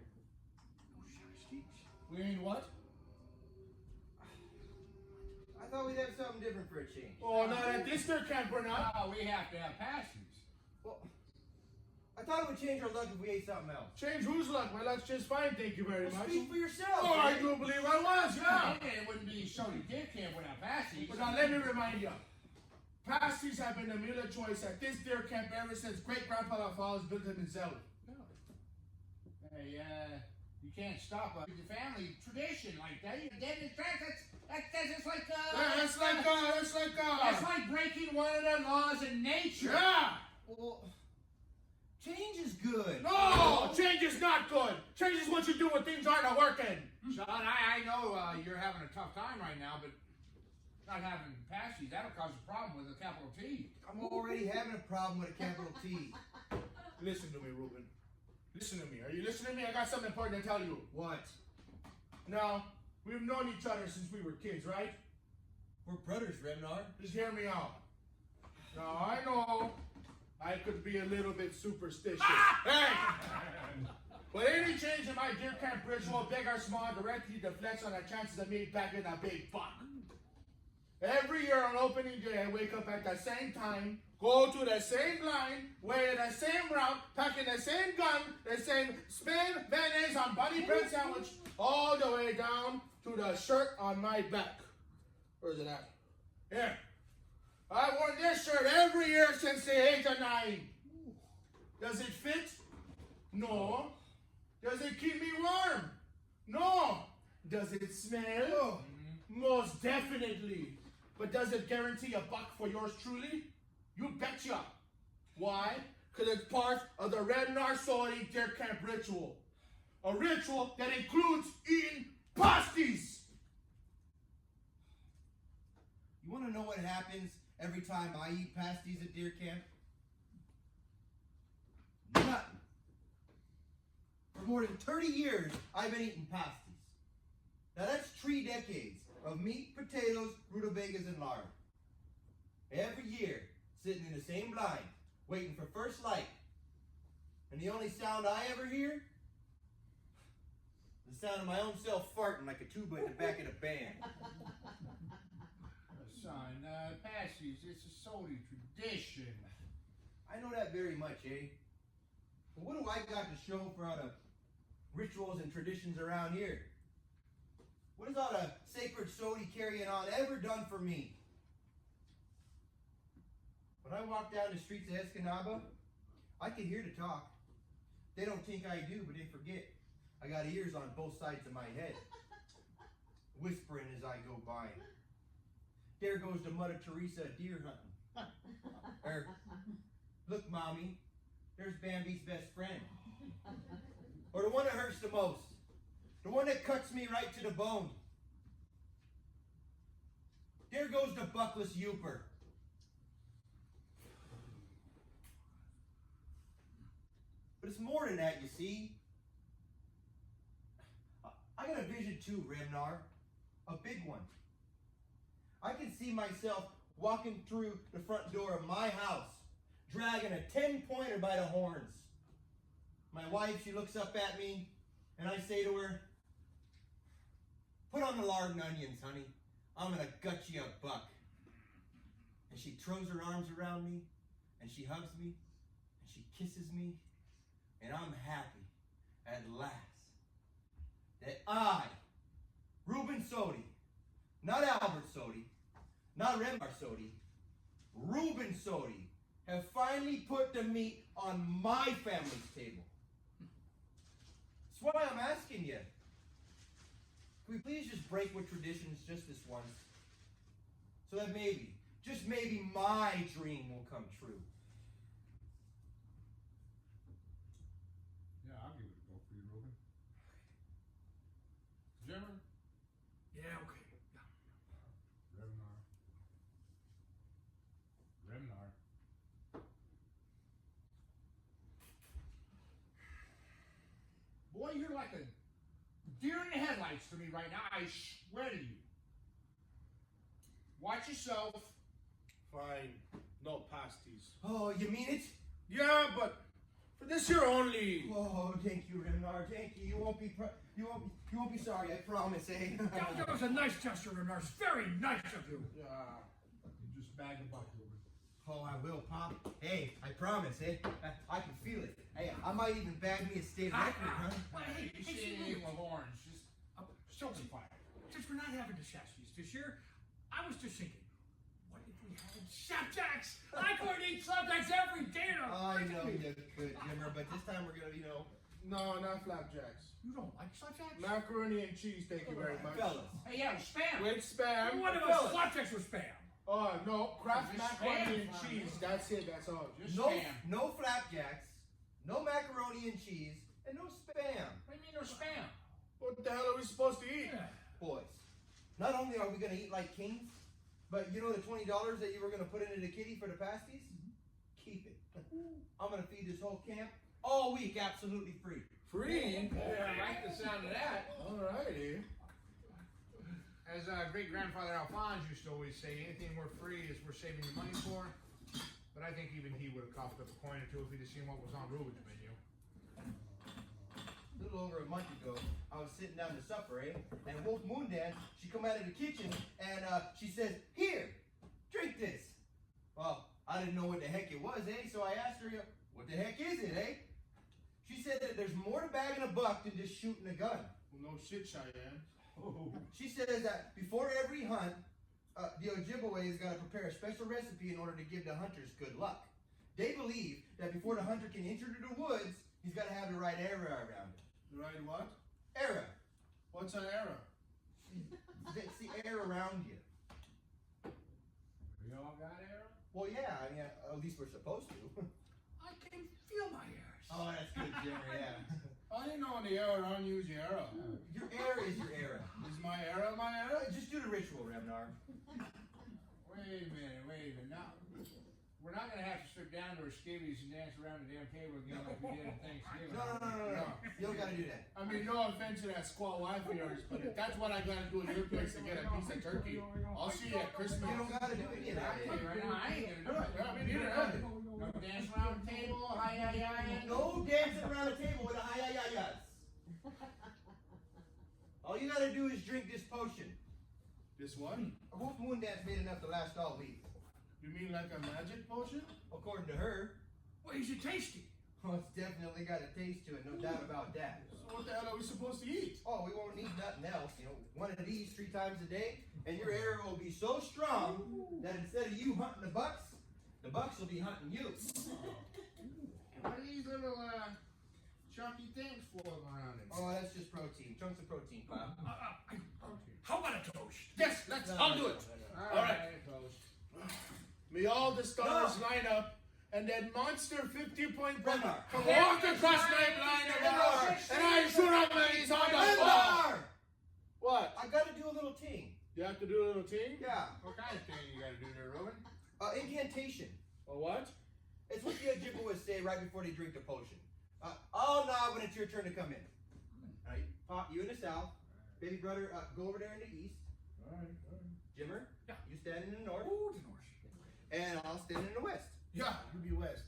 We ain't what? I thought we'd have something different for a change. Oh, not at this their camp, we're not. Oh, we have to have passions. Well, I thought it would change our luck if we ate something else. Change whose luck? My luck's just fine, thank you very Well, much. speak for yourself. Oh, I man. do believe I was, yeah. It wouldn't be Shody Deer Camp without pasties. But now let me remind you, pasties have been the meal of choice at this deer camp ever since great-grandpa Falls built them himself. Hey, you can't stop a family tradition like that. You get in that's just like That's like breaking one of the laws of nature. yeah. Well, change is good. No, change is not good. Change is what you do when things aren't working. Sean, I know you're having a tough time right now, but not having pasties, that'll cause a problem with a capital T. I'm already having a problem with a capital T. Listen to me, Ruben. Listen to me. Are you listening to me? I got something important to tell you. What? Now, we've known each other since we were kids, right? We're brothers, Remnar. Just hear me out. Now, I know I could be a little bit superstitious. Hey! But any change in my deer camp ritual, big or small, directly deflects on the chances of me packing a big buck. Every year on opening day, I wake up at the same time, go to the same line, wear the same route, packing the same gun, the same spin, mayonnaise on bunny bread sandwich, all the way down to the shirt on my back. Where's it at? Here. I wore this shirt every year since the age of 9. Does it fit? No. Does it keep me warm? No. Does it smell? Most definitely. But does it guarantee a buck for yours truly? You betcha. Why? Because it's part of the Red Narsori Deer Camp ritual. A ritual that includes eating pasties. You want to know what happens every time I eat pasties at deer camp? Nothing. For more than 30 years, I've been eating pasties. Now that's 3 decades of meat, potatoes, rutabagas, and lard. Every year, sitting in the same blind, waiting for first light. And the only sound I ever hear? The sound of my own self farting like a tuba in the back of the band. Son, pasties, it's a Sody tradition. I know that very much, eh? But what do I got to show for all the rituals and traditions around here? What has all the sacred Sody carrying on ever done for me? When I walk down the streets of Escanaba, I can hear the talk. They don't think I do, but they forget. I got ears on both sides of my head, whispering as I go by. There goes the Mother Teresa deer hunting. Or, look, Mommy, there's Bambi's best friend. Or the one that hurts the most. The one that cuts me right to the bone. There goes the buckless youper. But it's more than that, you see. I got a vision too, Remnar. A big one. I can see myself walking through the front door of my house, dragging a 10-pointer by the horns. My wife, she looks up at me, and I say to her, "Put on the lard and onions, honey. I'm gonna gut you a buck." And she throws her arms around me, and she hugs me, and she kisses me, and I'm happy at last that I, Reuben Sodi, not Albert Sodi, not Remnar Sodi, Reuben Sodi, have finally put the meat on my family's table. That's why I'm asking you. Can we please just break with traditions just this once? So that maybe, just maybe, my dream will come true. Yeah, I'll give it a go for you, Reuben. Jimmer? Yeah, okay. Yeah. Remnar. Boy, you're like a deer in the headlights to me right now. I swear to you. Watch yourself. Fine. No pasties. Oh, you mean it? Yeah, but for this year only. Oh, thank you, Remnar. Thank you. You won't be sorry. I promise, eh? That was a nice gesture, Remnar. Very nice of you. Yeah. You just bag a buck, Reuben. Oh, I will, Pop. Hey, I promise, eh? I can feel it. Hey, I might even bag me a state record, huh? Hey, You see anything with horns, just so simplify it. since we're not having the chassis this year, I was just thinking, what if we had slapjacks? I could eat slapjacks every dinner. I know you could, Jimmer, but this time we're gonna, No, not flapjacks. You don't like slapjacks? Macaroni and cheese, thank you very much. fellas. Hey, yeah, spam. With spam. One of us slapjacks were spam. Oh, no. Kraft Just macaroni spam, and cheese. That's it. That's all. Just No, spam. no flapjacks, no macaroni and cheese, and no spam. What do you mean no spam? What the hell are we supposed to eat? Yeah. Boys, not only are we gonna eat like kings, but you know the $20 that you were gonna put into the kitty for the pasties? Keep it. I'm gonna feed this whole camp all week absolutely free. Free? Yeah, I like the sound of that. Alrighty. As great-grandfather Alphonse used to always say, anything we're free is we're saving the money for. But I think even he would have coughed up a coin or two if he'd have seen what was on Reuben's menu. A little over a month ago, I was sitting down to supper, eh? And Wolf Moondance, she come out of the kitchen and she says, "Here, drink this." Well, I didn't know what the heck it was, eh? So I asked her, "What the heck is it, eh?" She said that there's more to bagging a buck than just shooting a gun. Well, no shit, Cheyenne. She says that before every hunt, the Ojibwe has got to prepare a special recipe in order to give the hunters good luck. They believe that before the hunter can enter the woods, he's got to have the right era around him. The right what? Era. What's an error? It's the air around you. We all got arrow? Well, yeah, I mean, at least we're supposed to. I can feel my ears. Oh, that's good, Jimmy, yeah. I didn't know when the arrow around you is the arrow. Your era is your era. Is my arrow my arrow? Just do the ritual, Remnar. Wait a minute. Now, we're not going to have to strip down to our skivvies and dance around the damn table again like we did at Thanksgiving. No. You don't got to do that. I mean, no offense to that squat wife of yours, but if that's what I gotta do at your place to get a piece of turkey, I'll see you at Christmas. You don't got to do any of that. Hey, right now, I ain't going to do it. Yeah, me neither. No dance around the table, hi. No dancing around the table with a hi-ya-ya-yas. All you got to do is drink this potion. This one? Wolf Moondance made enough to last all week. You mean like a magic potion? According to her. Well, is it tasty? Oh, it's definitely got a taste to it, no doubt about that. So what the hell are we supposed to eat? Oh, we won't need nothing else. One of these 3 times a day, and your arrow will be so strong that instead of you hunting the bucks will be hunting you. What are these little chunky things floating around in? Oh, that's just protein. Chunks of protein, Bob. How about a toast? Yes, I'll do it. All right, toast. May all the stars line up, and that monster 50-point brother Remnar. come walk across my line of honor, and I shoot up and he's on the ball. Remnar! What? I got to do a little ting. You have to do a little thing? Yeah. What kind of thing you got to do there, Reuben? Incantation. Or what? It's what the Ojibwe say right before they drink the potion. Oh, no, when it's your turn to come in. All right, Pop, you in the south. Baby brother, go over there in the east. All right. Jimmer, Yeah. you stand in the north. Oh, the north. And I'll stand in the west. Yeah, you be west.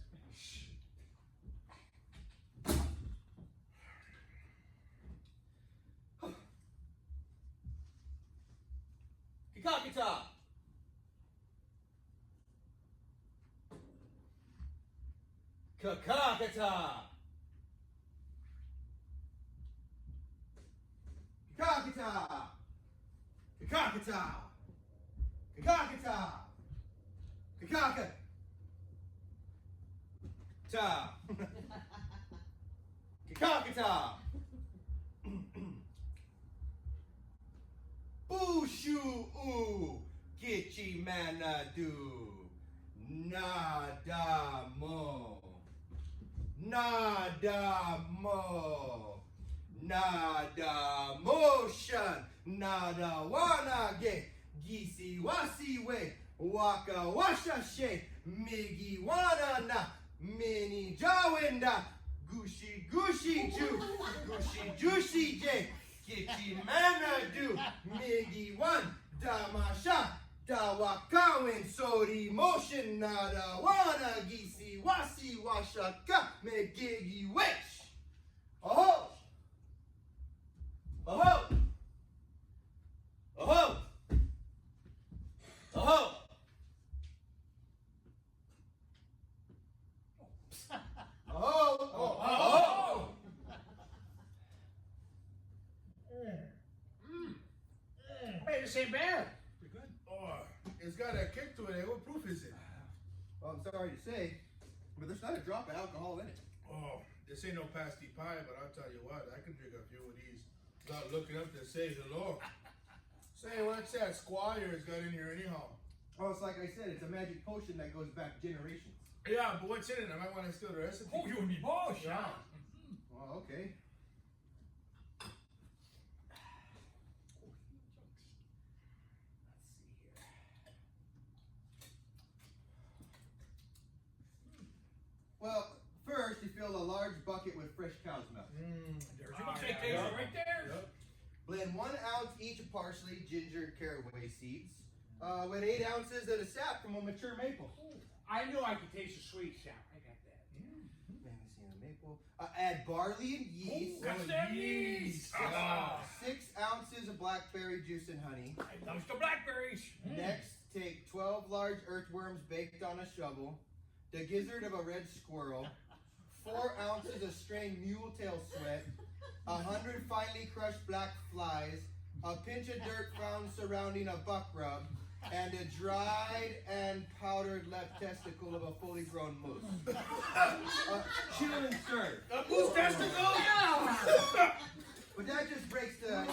Kikakita! Kakakata! Kakakita! Kakakita! Kakakita! Kakaka! Ta! Kakakita! Bushu u Gichi Manadu Nada mo Nada mo Nada motion Nada wanage Gisi wasi we Waka washa she Migi wana na Mini jawenda Gushi gushi ju Gushi jushi je Gichi Manadu Migi one Damasha Dawakawin Sori motion Nada wana Gisi wasi washaka Megigi wish Oh Oh Oh Oh Oh Hey, this ain't bad. Pretty good. Oh, it's got a kick to it. What proof is it? Well, I'm sorry to say, but there's not a drop of alcohol in it. Oh, this ain't no pasty pie, but I'll tell you what, I can drink a few of these without looking up to say hello. Say, what's that Squire's got in here anyhow? Oh, it's like I said, it's a magic potion that goes back generations. Yeah, but what's in it? I might want to steal the recipe. Oh, you and me both. Yeah. Well, okay. Well, first you fill a large bucket with fresh cow's milk. There's your mistake right there. Yep. Blend 1 ounce each of parsley, ginger, caraway seeds with 8 ounces of the sap from a mature maple. I knew I could taste the sweet sap. I got that. Let me see the maple. Add barley and yeast. That's that yeast. 6 ounces of blackberry juice and honey. I love the blackberries. Next, take 12 large earthworms baked on a shovel, the gizzard of a red squirrel, 4 ounces of strained mule tail sweat, 100 finely crushed black flies, a pinch of dirt found surrounding a buck rub, and a dried and powdered left testicle of a fully grown moose. Chill and serve. A moose testicle? But that just breaks the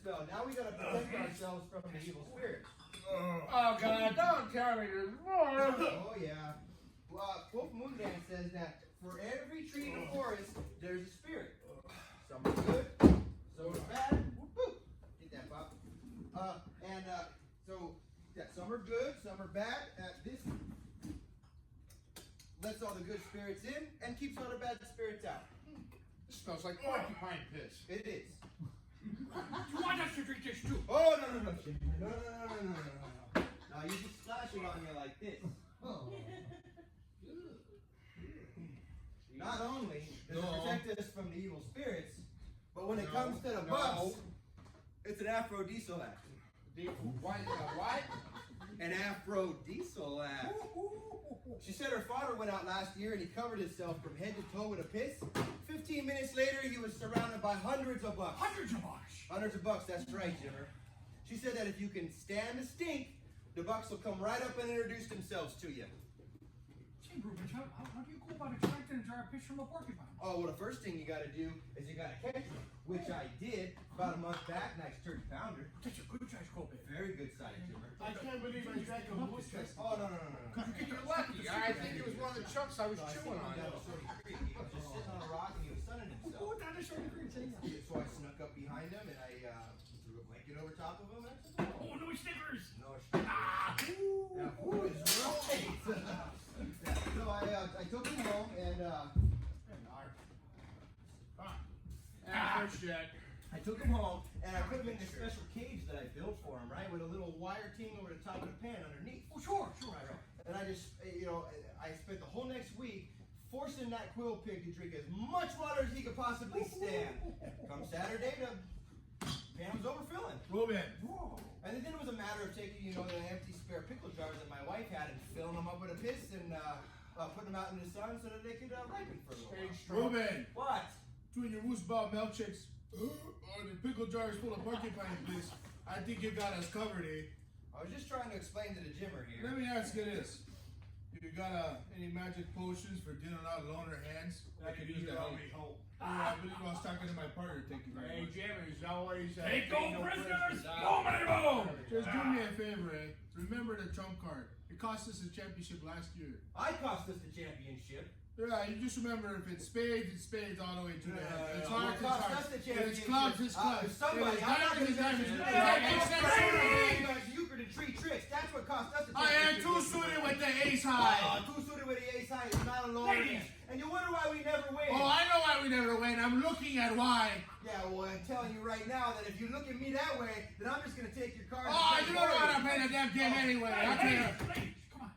spell. Now we gotta protect ourselves from the evil spirits. Oh, God, don't tell me this. Oh yeah. Wolf Moondance says that for every tree in the forest, there's a spirit. Some are good, some are bad. Woo! Get that, Pop. So yeah, some are good, some are bad. This lets all the good spirits in and keeps all the bad spirits out. This smells like porcupine piss. It is. You want us to drink this too? Oh no. Now you just splash it on you like this. Not only does it protect us from the evil spirits, but when it comes to the bugs, it's an aphrodisiac. What? An aphrodisiac. She said her father went out last year and he covered himself from head to toe with a piss. 15 minutes later, he was surrounded by hundreds of bugs. Hundreds of bucks. Hundreds of bucks, that's right, Jimmer. She said that if you can stand the stink, the bucks will come right up and introduce themselves to you. Say, Rubens, how do you go about extracting a jar of piss from a porcupine? Oh, well, the first thing you gotta do is you gotta catch one, which I did about a month back. Nice turkey pounder. That's a good size cobit. Very good size, Jimmer. I can't believe I drank a moose testicle. Oh, no. You're lucky. I think it was one of the chunks I was chewing on. Down to Sody Creek. He was just sitting on a rock and he was sunning himself. Oh, down the shoulder green thing. So I snuck up behind him and I threw a blanket over top of him. And I said, Oh, no stickers. no shit. Now, who is right? So I took him home and First yet. I took him home and I put with a little wire ting over the top of the pan underneath. Oh, sure, I know. And I just, I spent the whole next week forcing that quill pig to drink as much water as he could possibly stand. Come Saturday, the pan was overfilling. Ruben. And then it was a matter of taking, the empty spare pickle jars that my wife had and filling them up with a piss and putting them out in the sun so that they could ripen for a little while. Ruben. What? Between your Woosball milkshakes or the pickle jars full of porcupine bliss, I think you got us covered, eh? I was just trying to explain to the Jimmer here. Let me ask you this. You got any magic potions for dealing out loner hands? I could use that on me home. I believe I was talking to my partner. Thank you very Hey, much. Jim is always Take ain't no prisoners, Ah. boom! Just do me a favor, eh? Remember the trump card. It cost us a championship last year. I cost us the championship. Yeah, you just remember if it's spades, it's spades all the way to the head. It's What hearts, it's cost us hearts. the If championship? it's clubs, it's clubs. If somebody, If it's I'm not diamonds, going it's to diamonds. mention It makes sense to me. Euchre to tree tricks. That's what cost us the I championship. am too suited with the ace high. Two suited with the ace high is not a lower Ladies. end. And you wonder why we never win. Oh, I know why we never win. I'm looking at why. Yeah, well, I'm telling you right now that if you look at me that way, then I'm just going to take your cards. Oh, and you play don't know for how to play the damn game anyway. I'll tell you. Ladies, come on.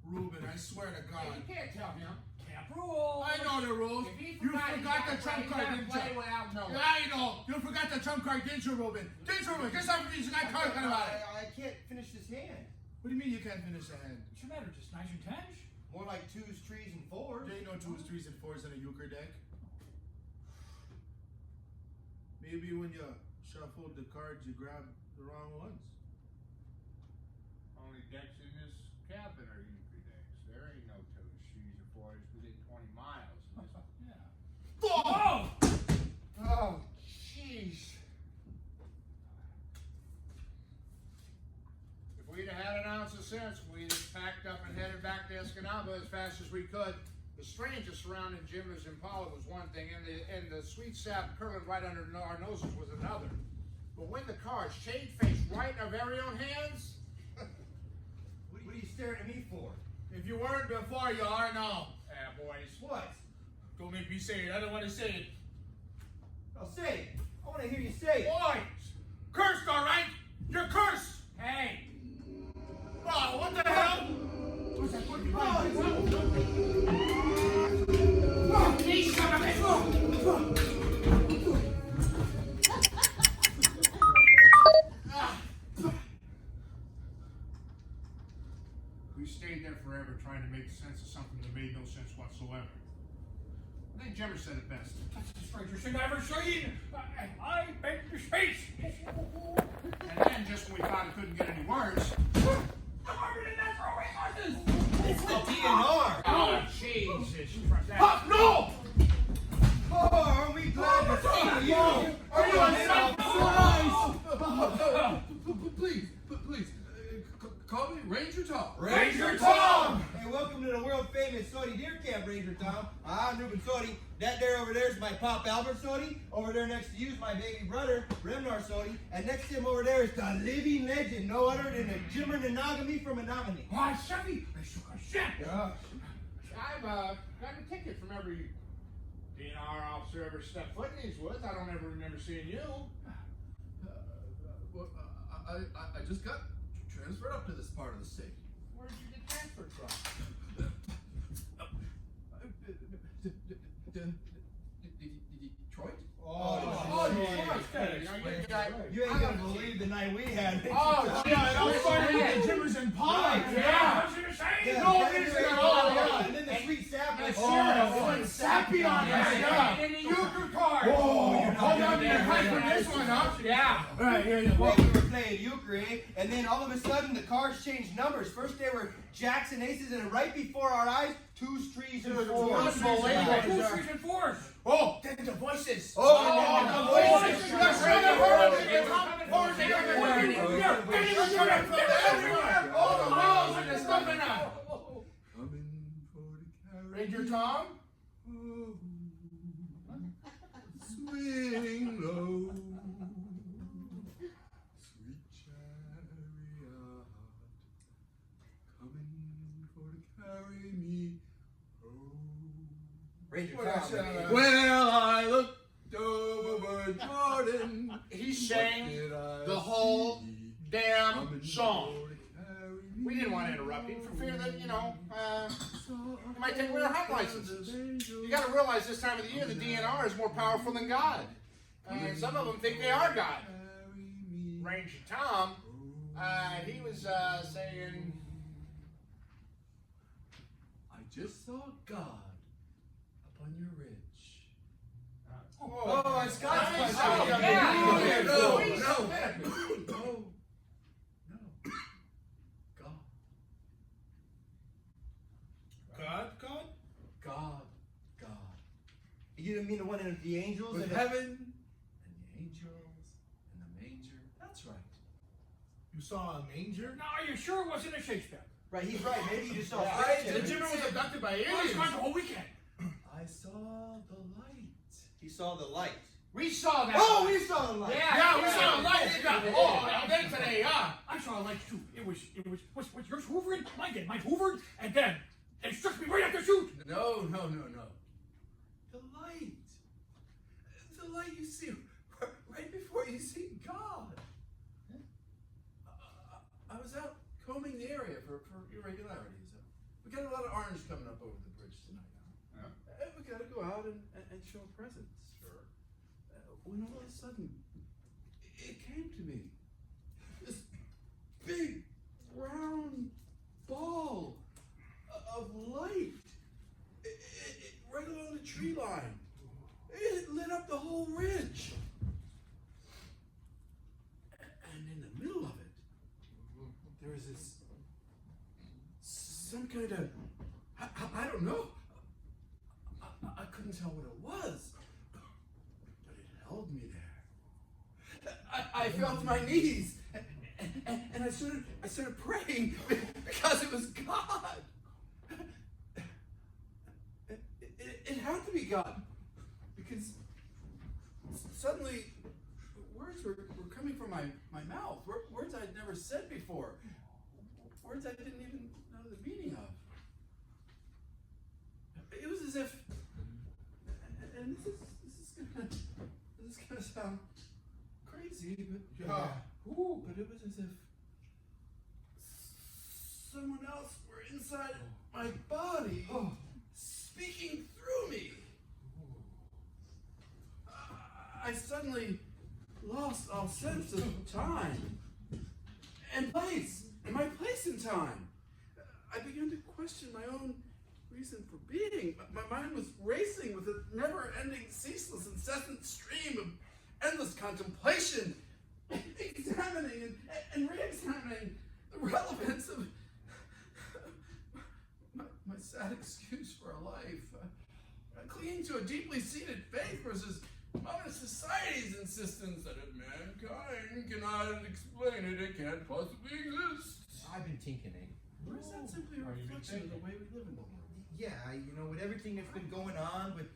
Ruben, I swear to Hey, God. you can't tell him. Camp rules. I know the rules. If he You forgot the trump card, didn't play you? without knowing. Yeah, I know. You forgot the trump card, didn't you, Ruben? Didn't you, Ruben? Get something you got talking about it. I can't finish this hand. What do you mean you can't finish the hand? What's the matter? Just nice and tense? More like twos, trees, and fours. There ain't no twos, threes, and fours in a euchre deck. Maybe when you shuffled the cards, you grabbed the wrong ones. Only decks in this cabin are euchre decks. There ain't no twos, threes, or fours within 20 miles. Yeah. Oh! Oh, jeez. If we'd have had an ounce of sense, we'd have packed up and headed back to Escanaba as fast as we could. The stranger surrounding Jim's Impala was one thing, and the sweet sap curling right under our noses was another. But when the cards shade faced right in our very own hands, What are you staring at me for? If you weren't before, you are now. boys. What? Don't make me say it. I don't want to say it. I'll say it. I want to hear you say it. Boys! Cursed, all right? You're cursed! Hey! Oh, what the hell? What's that? What He son of a We stayed there forever trying to make sense of something that made no sense whatsoever. I think Jimmer said it best. That's the strangest thing I've ever seen. I beg your space. And then, just when we thought it couldn't get any worse, Department of Natural Resources. It's the DNR. oh Jesus Christ! Pop, no! Oh, are we glad to see you? Are you on Please, call me Ranger Tom. Ranger Tom! Hey, welcome to the world famous Sody Deer Camp, Ranger Tom. I'm Ruben Sody. That there over there is my pop Albert Sody. Over there next to you is my baby brother, Remnar Sody. And next to him over there is the living legend, no other than the Jimmer Nanagami from Menominee. Why, Chevy, I shook a shit. Yeah. I've got a ticket from every DNR officer ever stepped foot in these woods. I don't ever remember seeing you. Well, I just got transferred up to this part of the state. Where'd you get transferred from? Detroit? Oh, you ain't gonna believe the night we had. Oh, yeah, and I started with the Jimmers and Pie. Yeah. What's it saying? Yeah, No, that's it's the way not. it Oh, was. yeah. And then the sweet sap. Yes, Oh, sir. it went sappy on us, yeah. In the euchre card. Oh, you're not hold on gonna to your get pipe it. for this one, huh? Yeah. All right, here you Well, go. we were playing euchre, eh? And then all of a sudden the cards changed numbers. First they were jacks and aces, and right before our eyes, twos, trees, and fours. Unbelievable. Two, three, and fours. Oh, then the voices. Oh, the voices. You guys should have heard of it. It's on the boards everywhere. Everywhere. All the walls and the stuff in there. Coming for the carriage. Ranger Tom? Swing low, sweet chariot, coming for to carry me home. Ranger What else, Tom. Well, I looked over Jordan. He sang What did I the whole see? damn Coming song. for to carry We didn't want to interrupt him for fear that, you might take away our hunt licenses. You got to realize this time of the year the DNR is more powerful than God. And some of them think they are God. Ranger Tom, he was saying, I just saw God upon your ridge. Oh, it's Scott's Nice. question. Oh, yeah. No, Please. no, no. God. God? God. You didn't mean the one in the angels? With and heaven and the angels and the manger. That's right. You saw a manger? Now, are you sure it wasn't a Shakespeare? Right, he's right. Maybe you just saw Yeah. French. The Jimmy was abducted by I was aliens. gone the whole weekend. I saw the light. He saw the light. We saw that. Oh, we saw the light. Yeah, we saw a light. Oh, and then today, I saw a light too. It was yours hoovering, mine hoovered, and then it struck me right after shoot. No. The light. The light you see right before you see God. I was out combing the area for irregularities. We got a lot of orange coming up over the bridge tonight. And we got to go out and show presents. Sure. When all of a sudden, it came to me. This big, round ball of light. Right along the tree line. It lit up the whole ridge. And in the middle of it, there was this, some kind of, I don't know. I couldn't tell what it was, but it held me there. I fell to my knees, and I started praying because it was God. It had to be God, because suddenly words were coming from my mouth, words I'd never said before, words I didn't even know the meaning of. It was as if, and this is gonna sound crazy, but but it was as if someone else were inside my body, speaking through me. I suddenly lost all sense of time and place, and my place in time. I began to question my own reason for being. My mind was racing with a never-ending, ceaseless, incessant stream of endless contemplation, examining and re-examining the relevance of my sad excuse for a life, clinging to a deeply seated faith versus modern society's insistence that if mankind cannot explain it, it can't possibly exist. I've been thinking. Or is that simply a reflection of the way we live in the world? Yeah, with everything that's been going on, with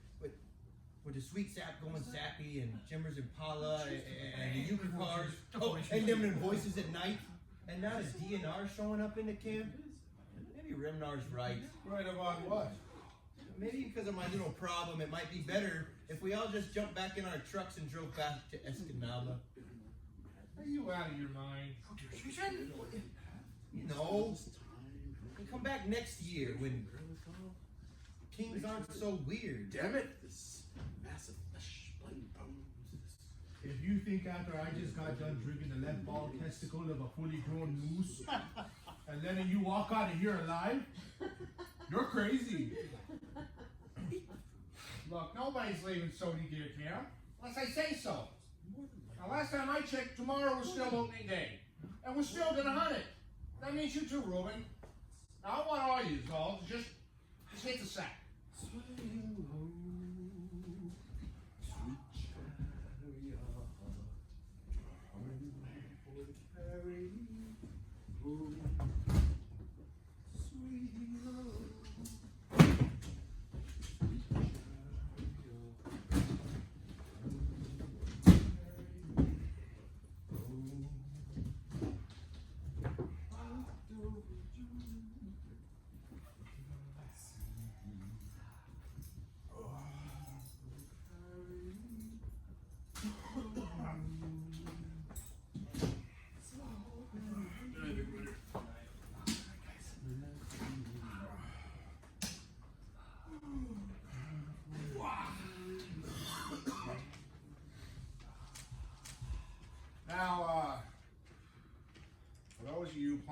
the sweet sap going sappy, and Jimmers Impala, and the Yuka cars, and them in voices at night, and now this DNR showing up in the camp. Maybe Remnar's right. Right about what? Maybe because of my little problem, it might be better if we all just jumped back in our trucks and drove back to Escanaba. Are you out of your mind? And come back next year when kings aren't so weird. Damn it, this massive flesh, blood, and bones. If you think after I just got done drinking the left ball testicle of a fully grown moose and letting you walk out of here alive, you're crazy. Look, nobody's leaving Sody Deer Camp unless I say so. Now, last time I checked, tomorrow was still opening day, and we're still gonna hunt it. That means you too, Reuben. Now, I want all you all to just hit the sack. Swing low, sweet chariot, coming for to carry me home. Swing low, sweet chariot,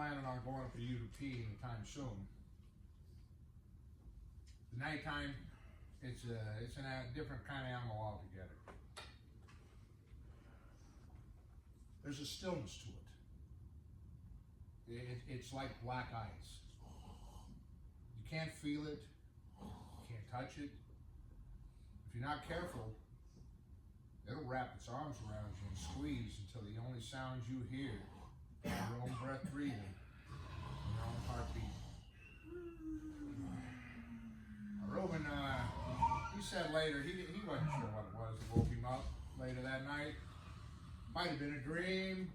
planning on going up to UP anytime soon. The nighttime, it's a different kind of animal altogether. There's a stillness to it. It's like black ice. You can't feel it, you can't touch it. If you're not careful, it'll wrap its arms around you and squeeze until the only sounds you hear are your own breath breathing and your own heartbeat. Reuben, he said later, he wasn't sure what it was that woke him up later that night. Might have been a dream.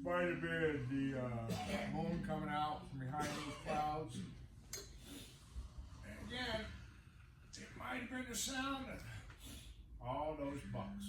Might have been the moon coming out from behind those clouds. And again, it might have been the sound of all those bucks.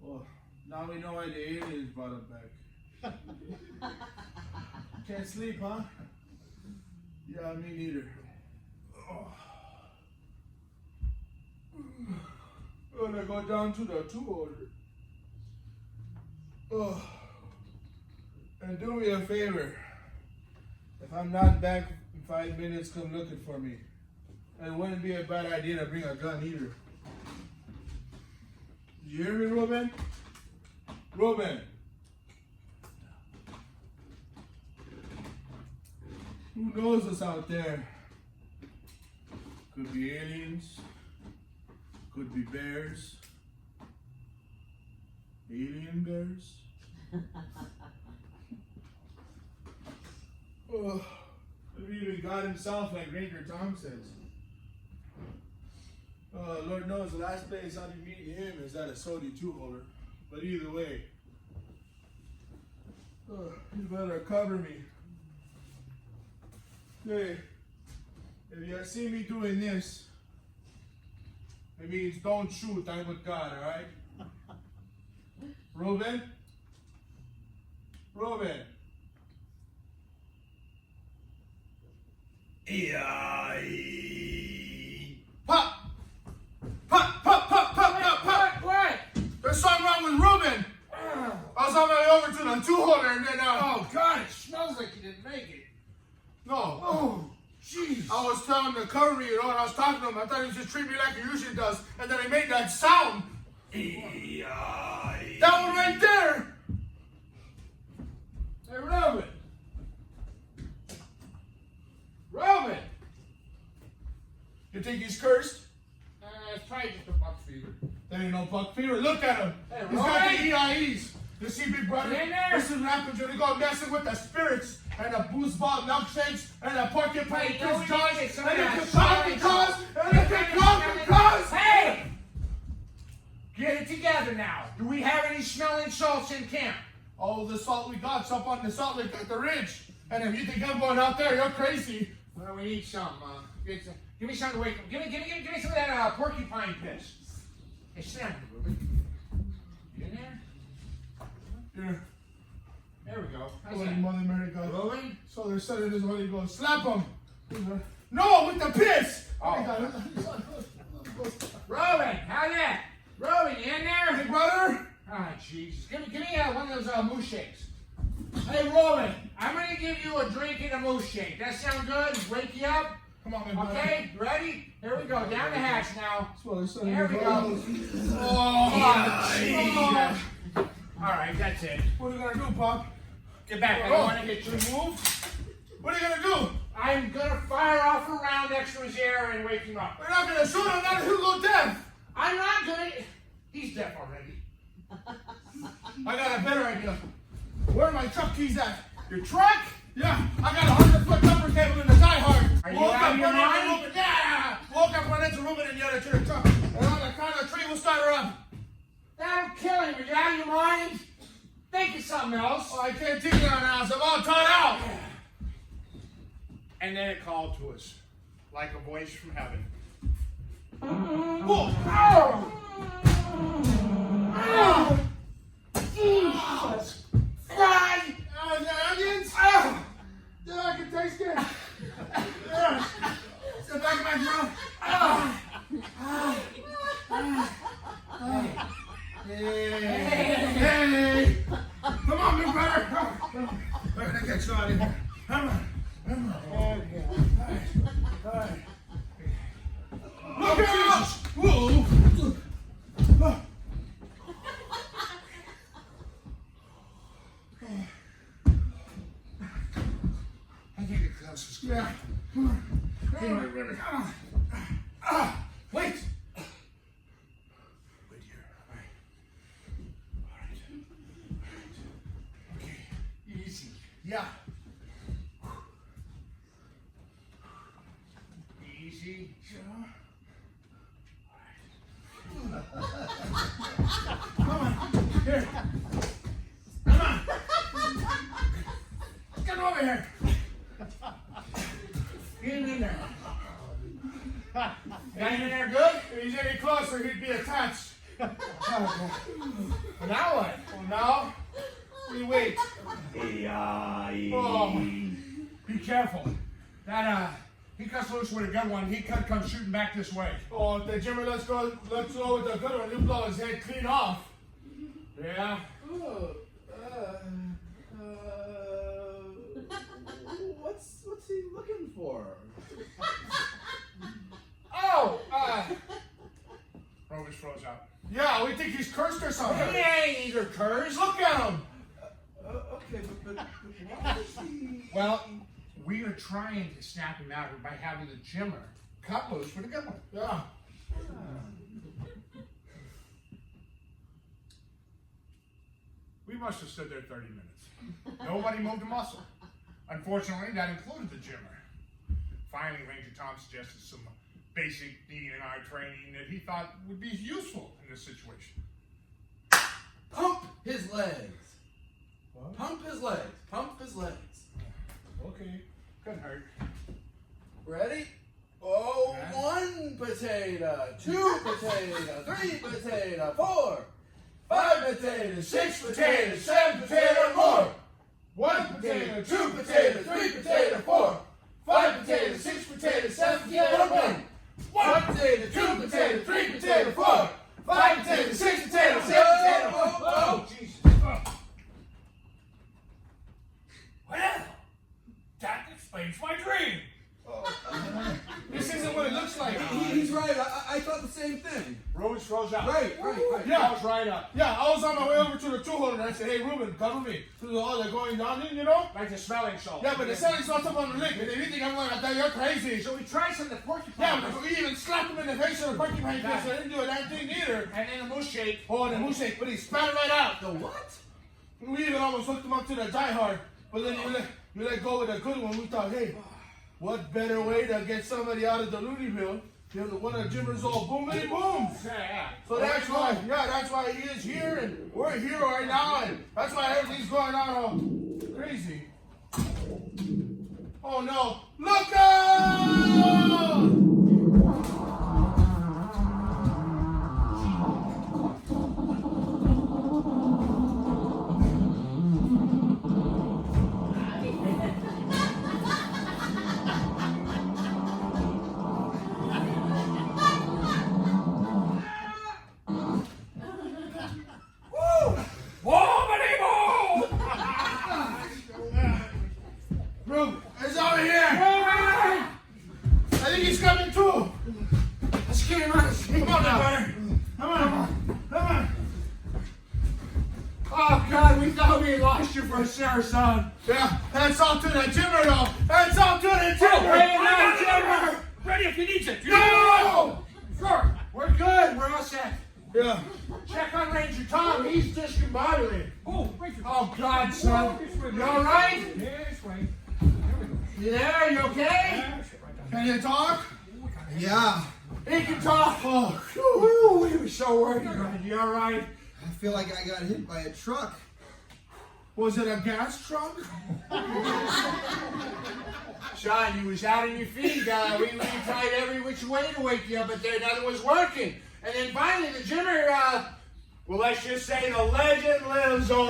Well, now we know why the aliens brought him back. Can't sleep, huh? Yeah, me neither. I'm gonna go down to the 2-order. Oh. And do me a favor. If I'm not back in 5 minutes, come looking for me. And it wouldn't be a bad idea to bring a gun either. You hear me, Reuben? Reuben! Who knows what's out there? Could be aliens. Could be bears. Alien bears. Oh, maybe even God himself, like Ranger Tom says. Lord knows the last place I'll be meeting him is at a Sodi 2-holder. But either way, you better cover me. Hey, if you see me doing this, it means don't shoot, I'm with God, alright? Reuben? Reuben? Pop! Pop, pop, pop, pop, pop, pop! What? There's something wrong with Reuben! I was on my way over to the 2-holder and then, Oh God, it smells like you didn't make it. no. Oh, jeez. I was telling him to cover me, and I was talking to him. I thought he was just treating me like he usually does. And then he made that sound. That one right there. Hey, Reuben. Reuben. You think he's cursed? It's probably just a buck fever. There ain't no buck fever. Look at him. Hey, He's got the Roy. EIEs. You see, big brother? Get in there. This is what happens when you go messing with the spirits and the booze ball milkshakes and the porcupine Hey, no, Chris we John need and some of that the coffee cause and the coffee cause. Hey! Get it together now. Do we have any smelling salts in camp? All the salt we got's up on the Salt Lake at the ridge. And if you think I'm going out there, you're crazy. Well, we need some. Give me some to wake up. Give me some of that porcupine piss. Hey, snap it, Reuben. You in there? Here. There we go. How's Holy that? Mother Mary God. Reuben? So they're setting this Holy Ghost. Slap him. No, with the piss. Oh. Reuben, how's that? Reuben, you in there? Hey, brother. Ah, Jesus. Give me one of those moose shakes. Hey, Roman, I'm going to give you a drink and a moose shake. That sound good? Wake you up? Come on, man. Okay, ready? Here we go. Down the hatch now. There There we go. Oh, all right, that's it. What are you gonna do, Pop? Get back. I don't want to hit you. Move. What are you gonna do? I'm going to fire off a round next to his ear and wake him up. We're not gonna shoot him. Not he'll go deaf. I'm not going to. He's deaf already. I got a better idea. Where are my truck keys at? Your truck? Yeah, I got a 100-foot jumper cable in the diehard. Are you out of your mind? Yeah! Woke up when it's moving in the other to the truck. And on the kind of tree, we'll start her up. That'll kill him. Are you out of your mind? Think of something else. Oh, I can't think of that now. I'm all taught out. And then it called to us, like a voice from heaven. Whoa! Oh! Jesus! Fry! The onions? Oh! Yeah, I can taste it. It's the back of my throat. Hey! Come on, big brother. We're gonna get you out of here. Come on. All right. Look out! Whoa! I think it closes. Yeah. Come on. Come on. Wait. Wait here. All right. Okay. Easy. Yeah. Easy. Come on. Here. Come on. Get over here. Get him in there. Got him in there good? If he's any closer, he'd be attached. Well, now what? Well, now, we wait. Oh, be careful. That, he cuts loose with a good one. He could come shooting back this way. Oh, the Jimmy, let's go with the good one. You blow his head clean off. Yeah? Oh, what's he looking for? Oh! Rovis froze out. Yeah, we think he's cursed or something. He ain't either cursed. Look at him. Okay, but why is he? Well, we are trying to snap him out by having the Jimmer cut loose with a good one. Yeah. We must have stood there 30 minutes. Nobody moved a muscle. Unfortunately, that included the Jimmer. Finally, Ranger Tom suggested some basic DNI training that he thought would be useful in this situation. Pump his legs. What? Pump his legs. Pump his legs. Okay. Couldn't hurt. Ready? Oh, 1 potato, 2 potato, 3 potato, 4, 5 potato, 6 potato, 7 potato, more. 1 potato, 2 potato, 3 potato, 4, 5 potato, 6 potato, 7 potato, more. 1 potato, 2 potato, 3 potato, 4, 5 potato, 6 potato, 7 potato, Oh, Jesus. Well, that explains my dream. This isn't what it looks like. He's right. I thought the same thing. Rovis froze out. Right. Yeah. I was right up. Yeah, I was on my way over to the tool holder and I said, hey, Ruben, cover me. So they're going down in, you know? Like the smelling salt. Yeah, but the selling salt's up on the link and they think I'm going to tell you're crazy. So we tried some of the porcupine. Yeah, but we even slapped him in the face with a porcupine kiss, so I didn't do a damn thing either. And then a moose shake. Oh, and the moose shake, but he spat it right out. The what? We even almost hooked him up to the diehard, but then you let go with a good one. We thought, hey, what better way to get somebody out of the Looneyville than one of Jimmer's all boomity booms? Yeah. So that's why he is here, and we're here right now, and that's why everything's going on all crazy. Oh no! Look out! Come on now. Come on. Oh, God, we thought we had lost you for sure, son. Yeah, that's all to the Jimmer, though. That's all to the Jimmer. Ready if you need it. No! Sure, we're good. We're all set. Yeah. Check on Ranger Tom. He's discombobulated. Oh, Ranger. Oh, God, son. You all right? Yes, right. You there? You okay? Can you talk? Yeah. He can talk. Oh, we were so worried about you. All right? I feel like I got hit by a truck. Was it a gas truck? Sean, you was out on your feet. We tried every which way to wake you up, but there nothing was working. And then finally, the Jimmer, well, let's just say the legend lives on.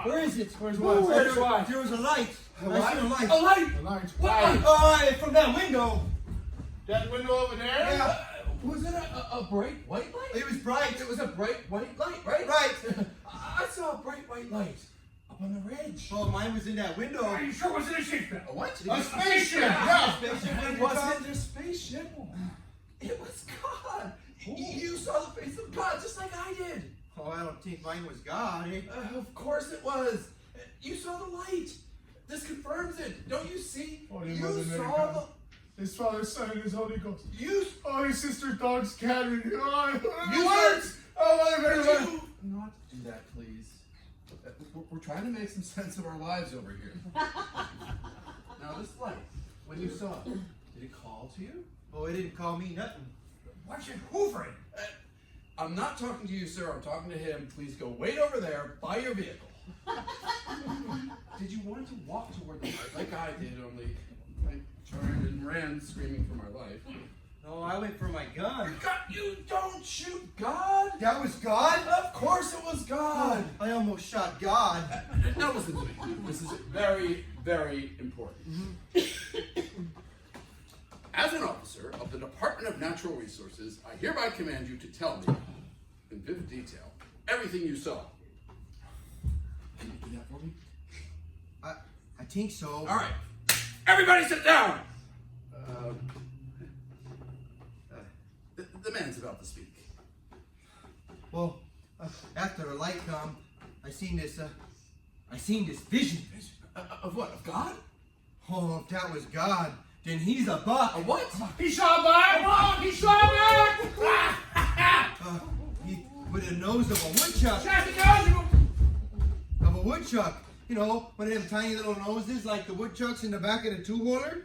Where is it? Where's what? Where's what? There was a light. I seen a light. A light. The lights. Light. From that window. That window over there? Yeah. Was it a bright white light? It was bright. It was a bright white light, right? Right. I saw a bright white light up on the ridge. Oh, mine was in that window. Are you sure it wasn't a shipment? A what? A spaceship! Yeah! It wasn't a spaceship. It was God. You saw the face of God just like I did. Oh, I don't think mine was God. Eh? Of course it was. You saw the light. This confirms it. Don't you see? Holy You Mother Mary saw God. the... His Father, Son, and His Holy Ghost. You... Oh, his sister, dog's cat. Oh, You words! Oh, Mother Mary Would God. you not do that, please? We're trying to make some sense of our lives over here. Now, this light, when you saw it, did it call to you? Oh, it didn't call me nothing. What's it hoovering? I'm not talking to you, sir. I'm talking to him. Please go wait over there by your vehicle. Did you want to walk toward the light like I did, only I turned and ran screaming for my life? No, I went for my gun. God, you don't shoot God! That was God? Of course it was God! I almost shot God. Now listen to me. This is very, very important. As an officer of the Department of Natural Resources, I hereby command you to tell me, in vivid detail, everything you saw. Can you do that for me? I think so. All right. Everybody sit down! The man's about to speak. Well, after the light come, I seen this vision. Of what? Of God? Oh, if that was God, then he's a buck. A what? He saw Bob. He saw Bob. With the nose of a woodchuck. Shot the nose of him. Of a woodchuck. You know, one of them tiny little noses like the woodchucks in the back of the two-wheeler.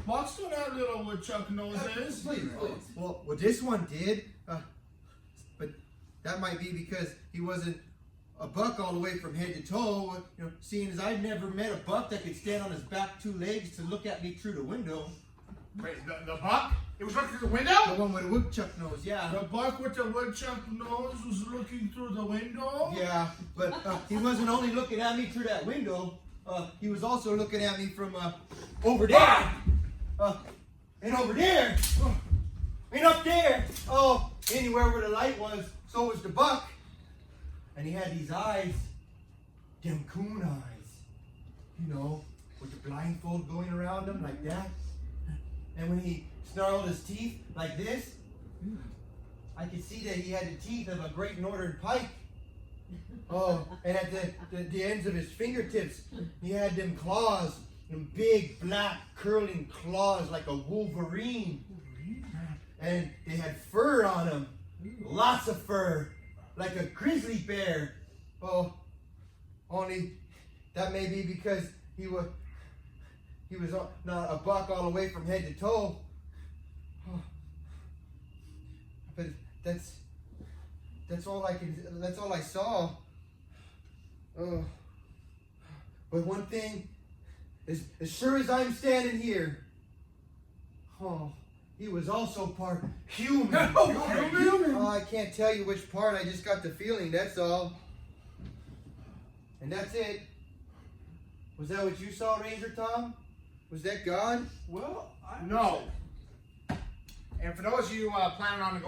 Bucks don't have little woodchuck noses. Please. Well, this one did. But that might be because he wasn't a buck all the way from head to toe. You know, seeing as I've never met a buck that could stand on his back two legs to look at me through the window. Wait, the buck? It was looking through the The window? one with a woodchuck nose, yeah. The buck with the woodchuck nose was looking through the window. Yeah, but he wasn't only looking at me through that window. He was also looking at me from over there. And over there. And up there. Oh, anywhere where the light was, so was the buck. And he had these eyes. Them coon eyes. You know, with the blindfold going around him like that. And when he snarled his teeth like this, I could see that he had the teeth of a great northern pike. Oh, and at the ends of his fingertips, he had them claws, them big black curling claws like a wolverine. And they had fur on them, lots of fur, like a grizzly bear. Oh, only that may be because he was not a buck all the way from head to toe. Oh. But that's all I saw. Oh. But one thing, as sure as I'm standing here, he was also part human. Oh, I can't tell you which part, I just got the feeling, that's all. And that's it. Was that what you saw, Ranger Tom? Was that God? Well, No. And for those of you planning on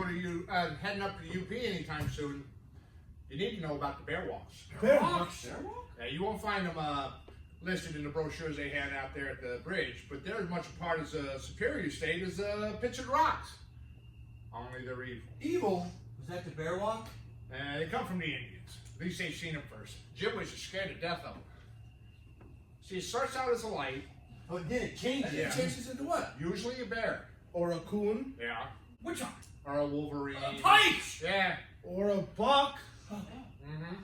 heading up to UP anytime soon, you need to know about the bear walks. Bear walks. Yeah, you won't find them listed in the brochures they had out there at the bridge, but they're as much a part as a superior state as Pittsburgh Rocks. Only they're evil. Evil? Was that the bear walk? They come from the Indians. At least they've seen them first. Jim was scared to death of them. See, it starts out as a light, Oh, it did. It changed And it. it changes into what? usually a bear. Or a coon. Yeah. Which one? Or a wolverine. Pikes! Yeah. Or a buck. Mm-hmm.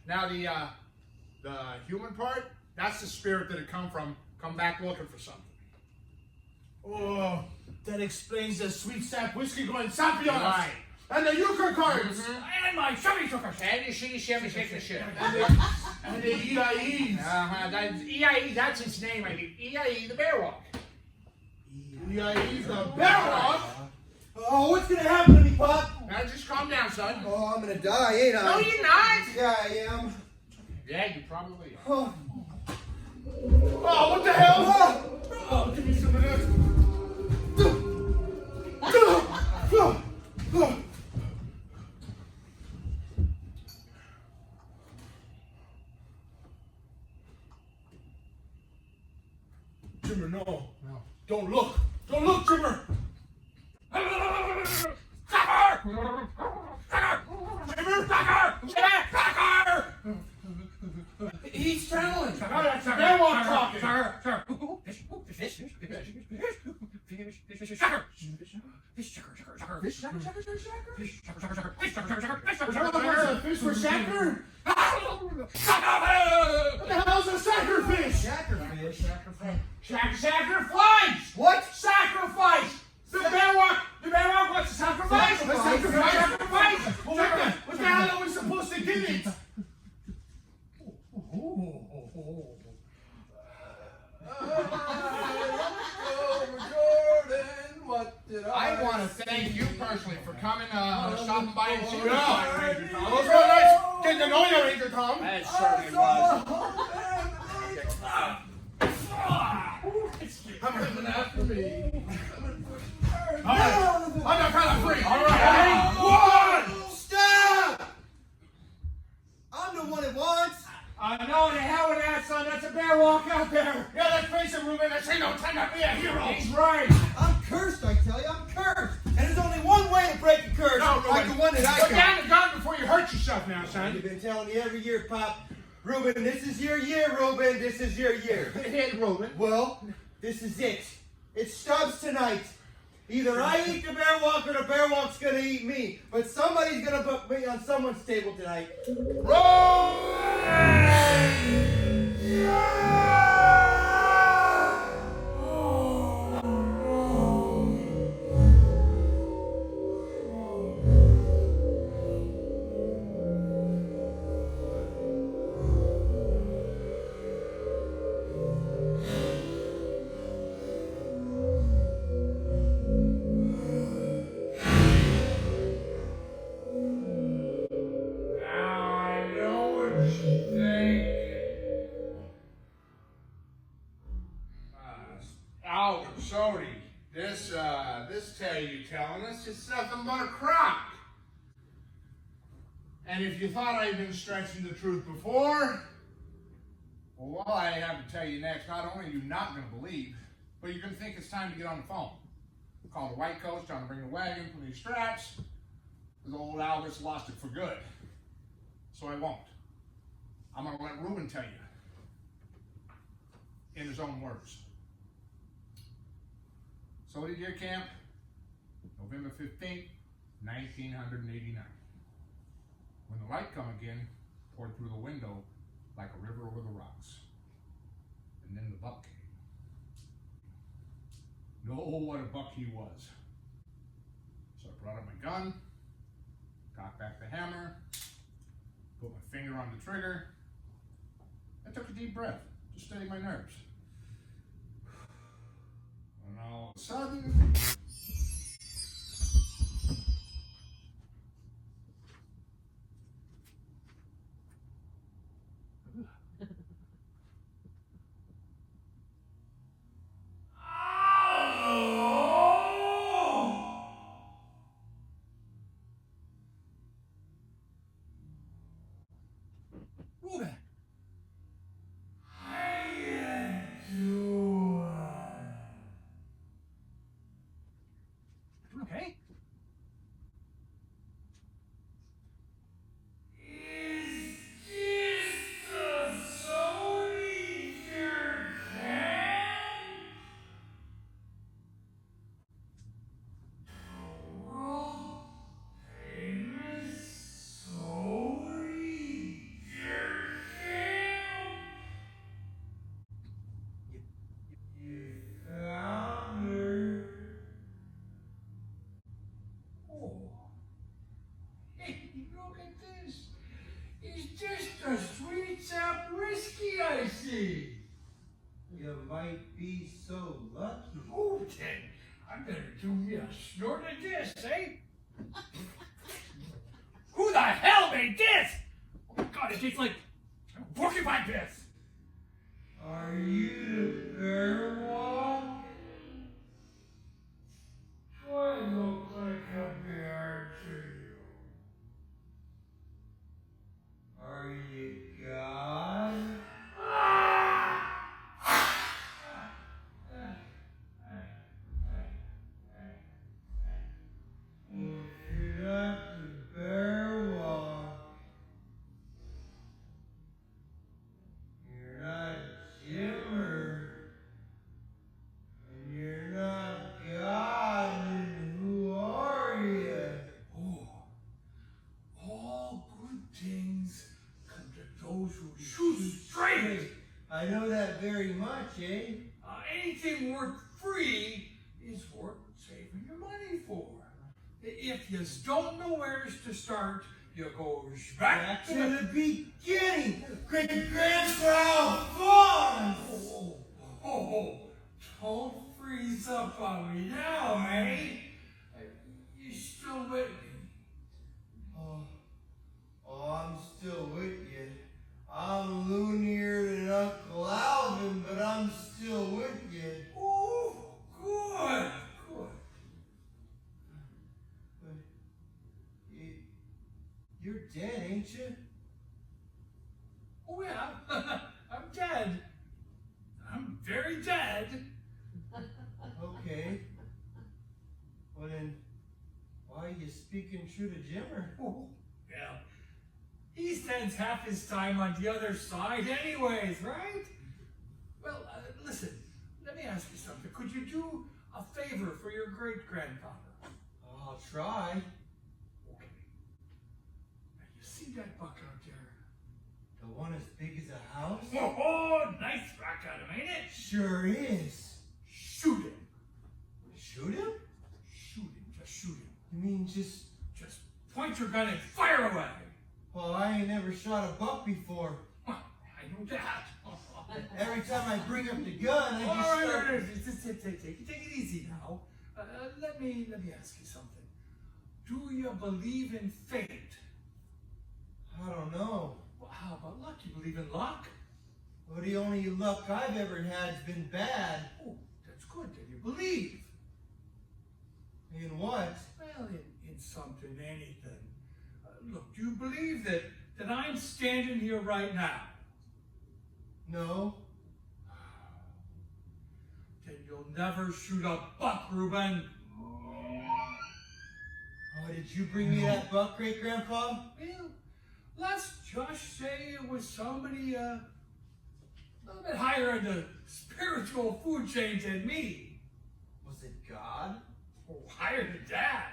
Now the human part, that's the spirit that it come back looking for something. Oh, that explains the sweet sap whiskey going sappy on us. Right. And the euchre cards. And my Chevy took us. And your shitty Chevy taking shit. And the EIEs. That's EIE, that's its name, I think. EIE, the bear walk. EIEs, the bear walk. Oh, what's gonna happen to me, Pop? Now just calm down, son. Oh, I'm gonna die, ain't I? No, you're not. Yeah, I am. Yeah, you probably are. Oh, Oh, what the hell? Oh, give me some of this. Jimmer, no. Don't look. Don't look, Jimmer. He's traveling. Bear walk talking. Fish for shacker? What the hell's a sacrifice? sacrifice. Sacrifice! What? Sacrifice! The bear walk wants a sacrifice! Sacrifice! What the hell are we supposed to give it? I want to thank you personally for coming, stopping by and seeing Yeah. Ranger Tom. It was real nice getting to know you, Ranger Tom. That certainly was. Coming after me. All right. On the count of three. All right. Ready? One. Stop! I'm the one that wants. No, the hell with that, son. That's a bear walk out there. Yeah, let's face it, Ruben. This ain't no time to be a hero. He's right. I'm cursed, I tell you. I'm cursed. And there's only one way to break a curse. No, like the one that I Put got. down the gun before you hurt yourself now, son. You've been telling me every year, Pop. Ruben, this is your year, Ruben. This is your year. Hey, Ruben. Well, this is it. It stops tonight. Either I eat the bear walk or the bear walk's gonna eat me. But somebody's gonna put me on someone's table tonight. I know what you think. Oh, Sody, this tale you telling us is nothing but a crock. And if you thought I'd been stretching the truth before, well, what I have to tell you next, not only are you not going to believe, but you're going to think it's time to get on the phone. Call the white coach, trying to bring the wagon, put these straps, because old Alvis lost it for good. So I won't. I'm going to let Ruben tell you in his own words. Sody Deer Camp, November 15th, 1989. When the light come again, poured through the window like a river over the rocks. And then the buck came. No, what a buck he was. So I brought up my gun, got back the hammer, put my finger on the trigger. I took a deep breath to steady my nerves. And all of a sudden, Ruben. see. You might be so lucky. Oh, then, I better do me a snort of this, eh? Who the hell made this? Oh my God, it tastes like porcupine piss. Are you the bear walk? I look like a bear to you. Are you God? If you're not the bear walk, you're not Jimmer, and you're not God, then who are you? Oh, all good things come to those who shoot straight. I know that very much, eh? Anything worth free is worth saving your money for. If you don't know where to start, you go back Back to the beginning! Great Grandpa Fonz! Oh, don't freeze up on me now, eh? You still with me? Oh, I'm still with you. I'm loonier than Uncle Alvin, but I'm still with you. Oh, good, good. But you're dead, ain't you? Oh yeah, I'm dead. I'm very dead. Okay. Well then, why are you speaking true to Jimmer? Oh, yeah. He spends half his time on the other side anyways, right? Well, listen, let me ask you something. Could you do a favor for your great-grandfather? I'll try. Okay. Now, you see that buck out there? The one as big as a house? Oh, nice rock at him, ain't it? Sure is. Shoot him. Shoot him? Shoot him, just shoot him. You mean just... Just point your gun and fire away. Well, I ain't never shot a buck before. Well, I know that. Every time I bring up the gun, I All just right, start... all right. Just take it easy now. Let me ask you something. Do you believe in fate? I don't know. Well, how about luck? You believe in luck? Well, the only luck I've ever had's been bad. Oh, that's good. Then you believe. In what? Well, in something, anything. Look, do you believe that I'm standing here right now? No. Then you'll never shoot a buck, Reuben. Oh, did you bring me that buck, Great-Grandpa? Well, let's just say it was somebody a little bit higher in the spiritual food chain than me. Was it God? Oh, higher than that.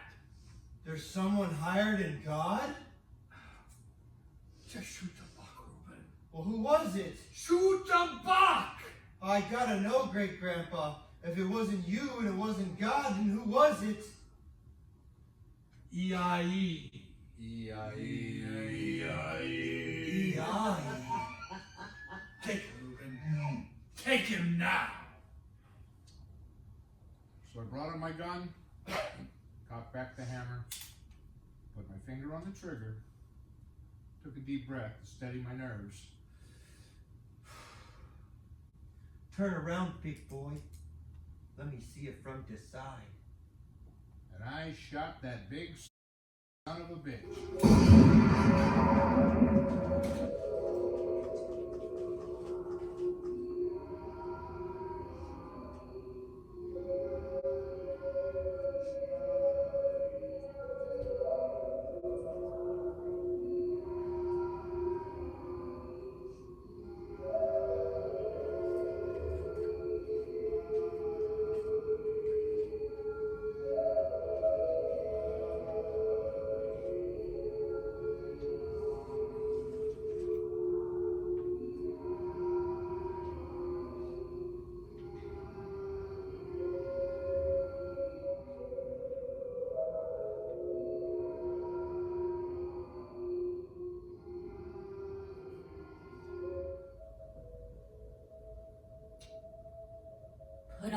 There's someone higher than God? Just shoot the buck, Reuben. Well, who was it? Shoot the buck! I gotta know, Great-Grandpa. If it wasn't you and it wasn't God, then who was it? E-I-E. E-I-E. E-I-E. E.I. Take him, Reuben. Take him now. So I brought out my gun, cocked back the hammer, put my finger on the trigger, took a deep breath to steady my nerves. Turn around, big boy. Let me see it from the side. And I shot that big son of a bitch.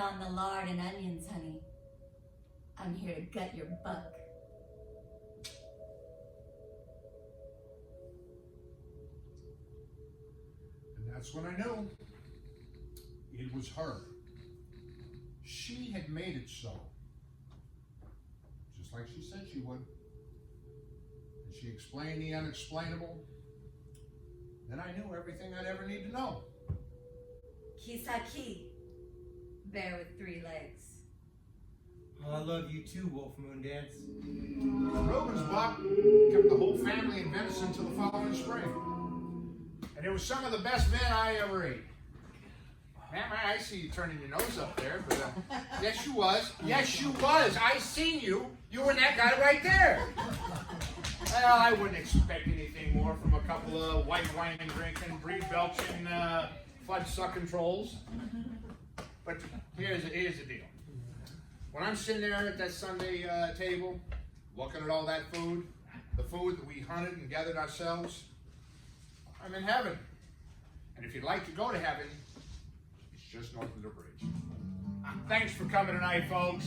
on the lard and onions, honey. I'm here to gut your buck. And that's when I knew it was her. She had made it so. Just like she said she would. And she explained the unexplainable. Then I knew everything I'd ever need to know. Kisaki, bear with 3 legs. Oh, I love you too, Wolf Moondance. Reuben's buck kept the whole family in venison until the following spring. And it was some of the best vet I ever ate. Ma'am, I see you turning your nose up there, but yes, you was. Yes, you was. I seen you. You were that guy right there. Well, I wouldn't expect anything more from a couple of white wine drinking, breed belching, fudge sucking trolls. But here's the deal. When I'm sitting there at that Sunday table, looking at all that food, the food that we hunted and gathered ourselves, I'm in heaven. And if you'd like to go to heaven, it's just north of the bridge. Thanks for coming tonight, folks.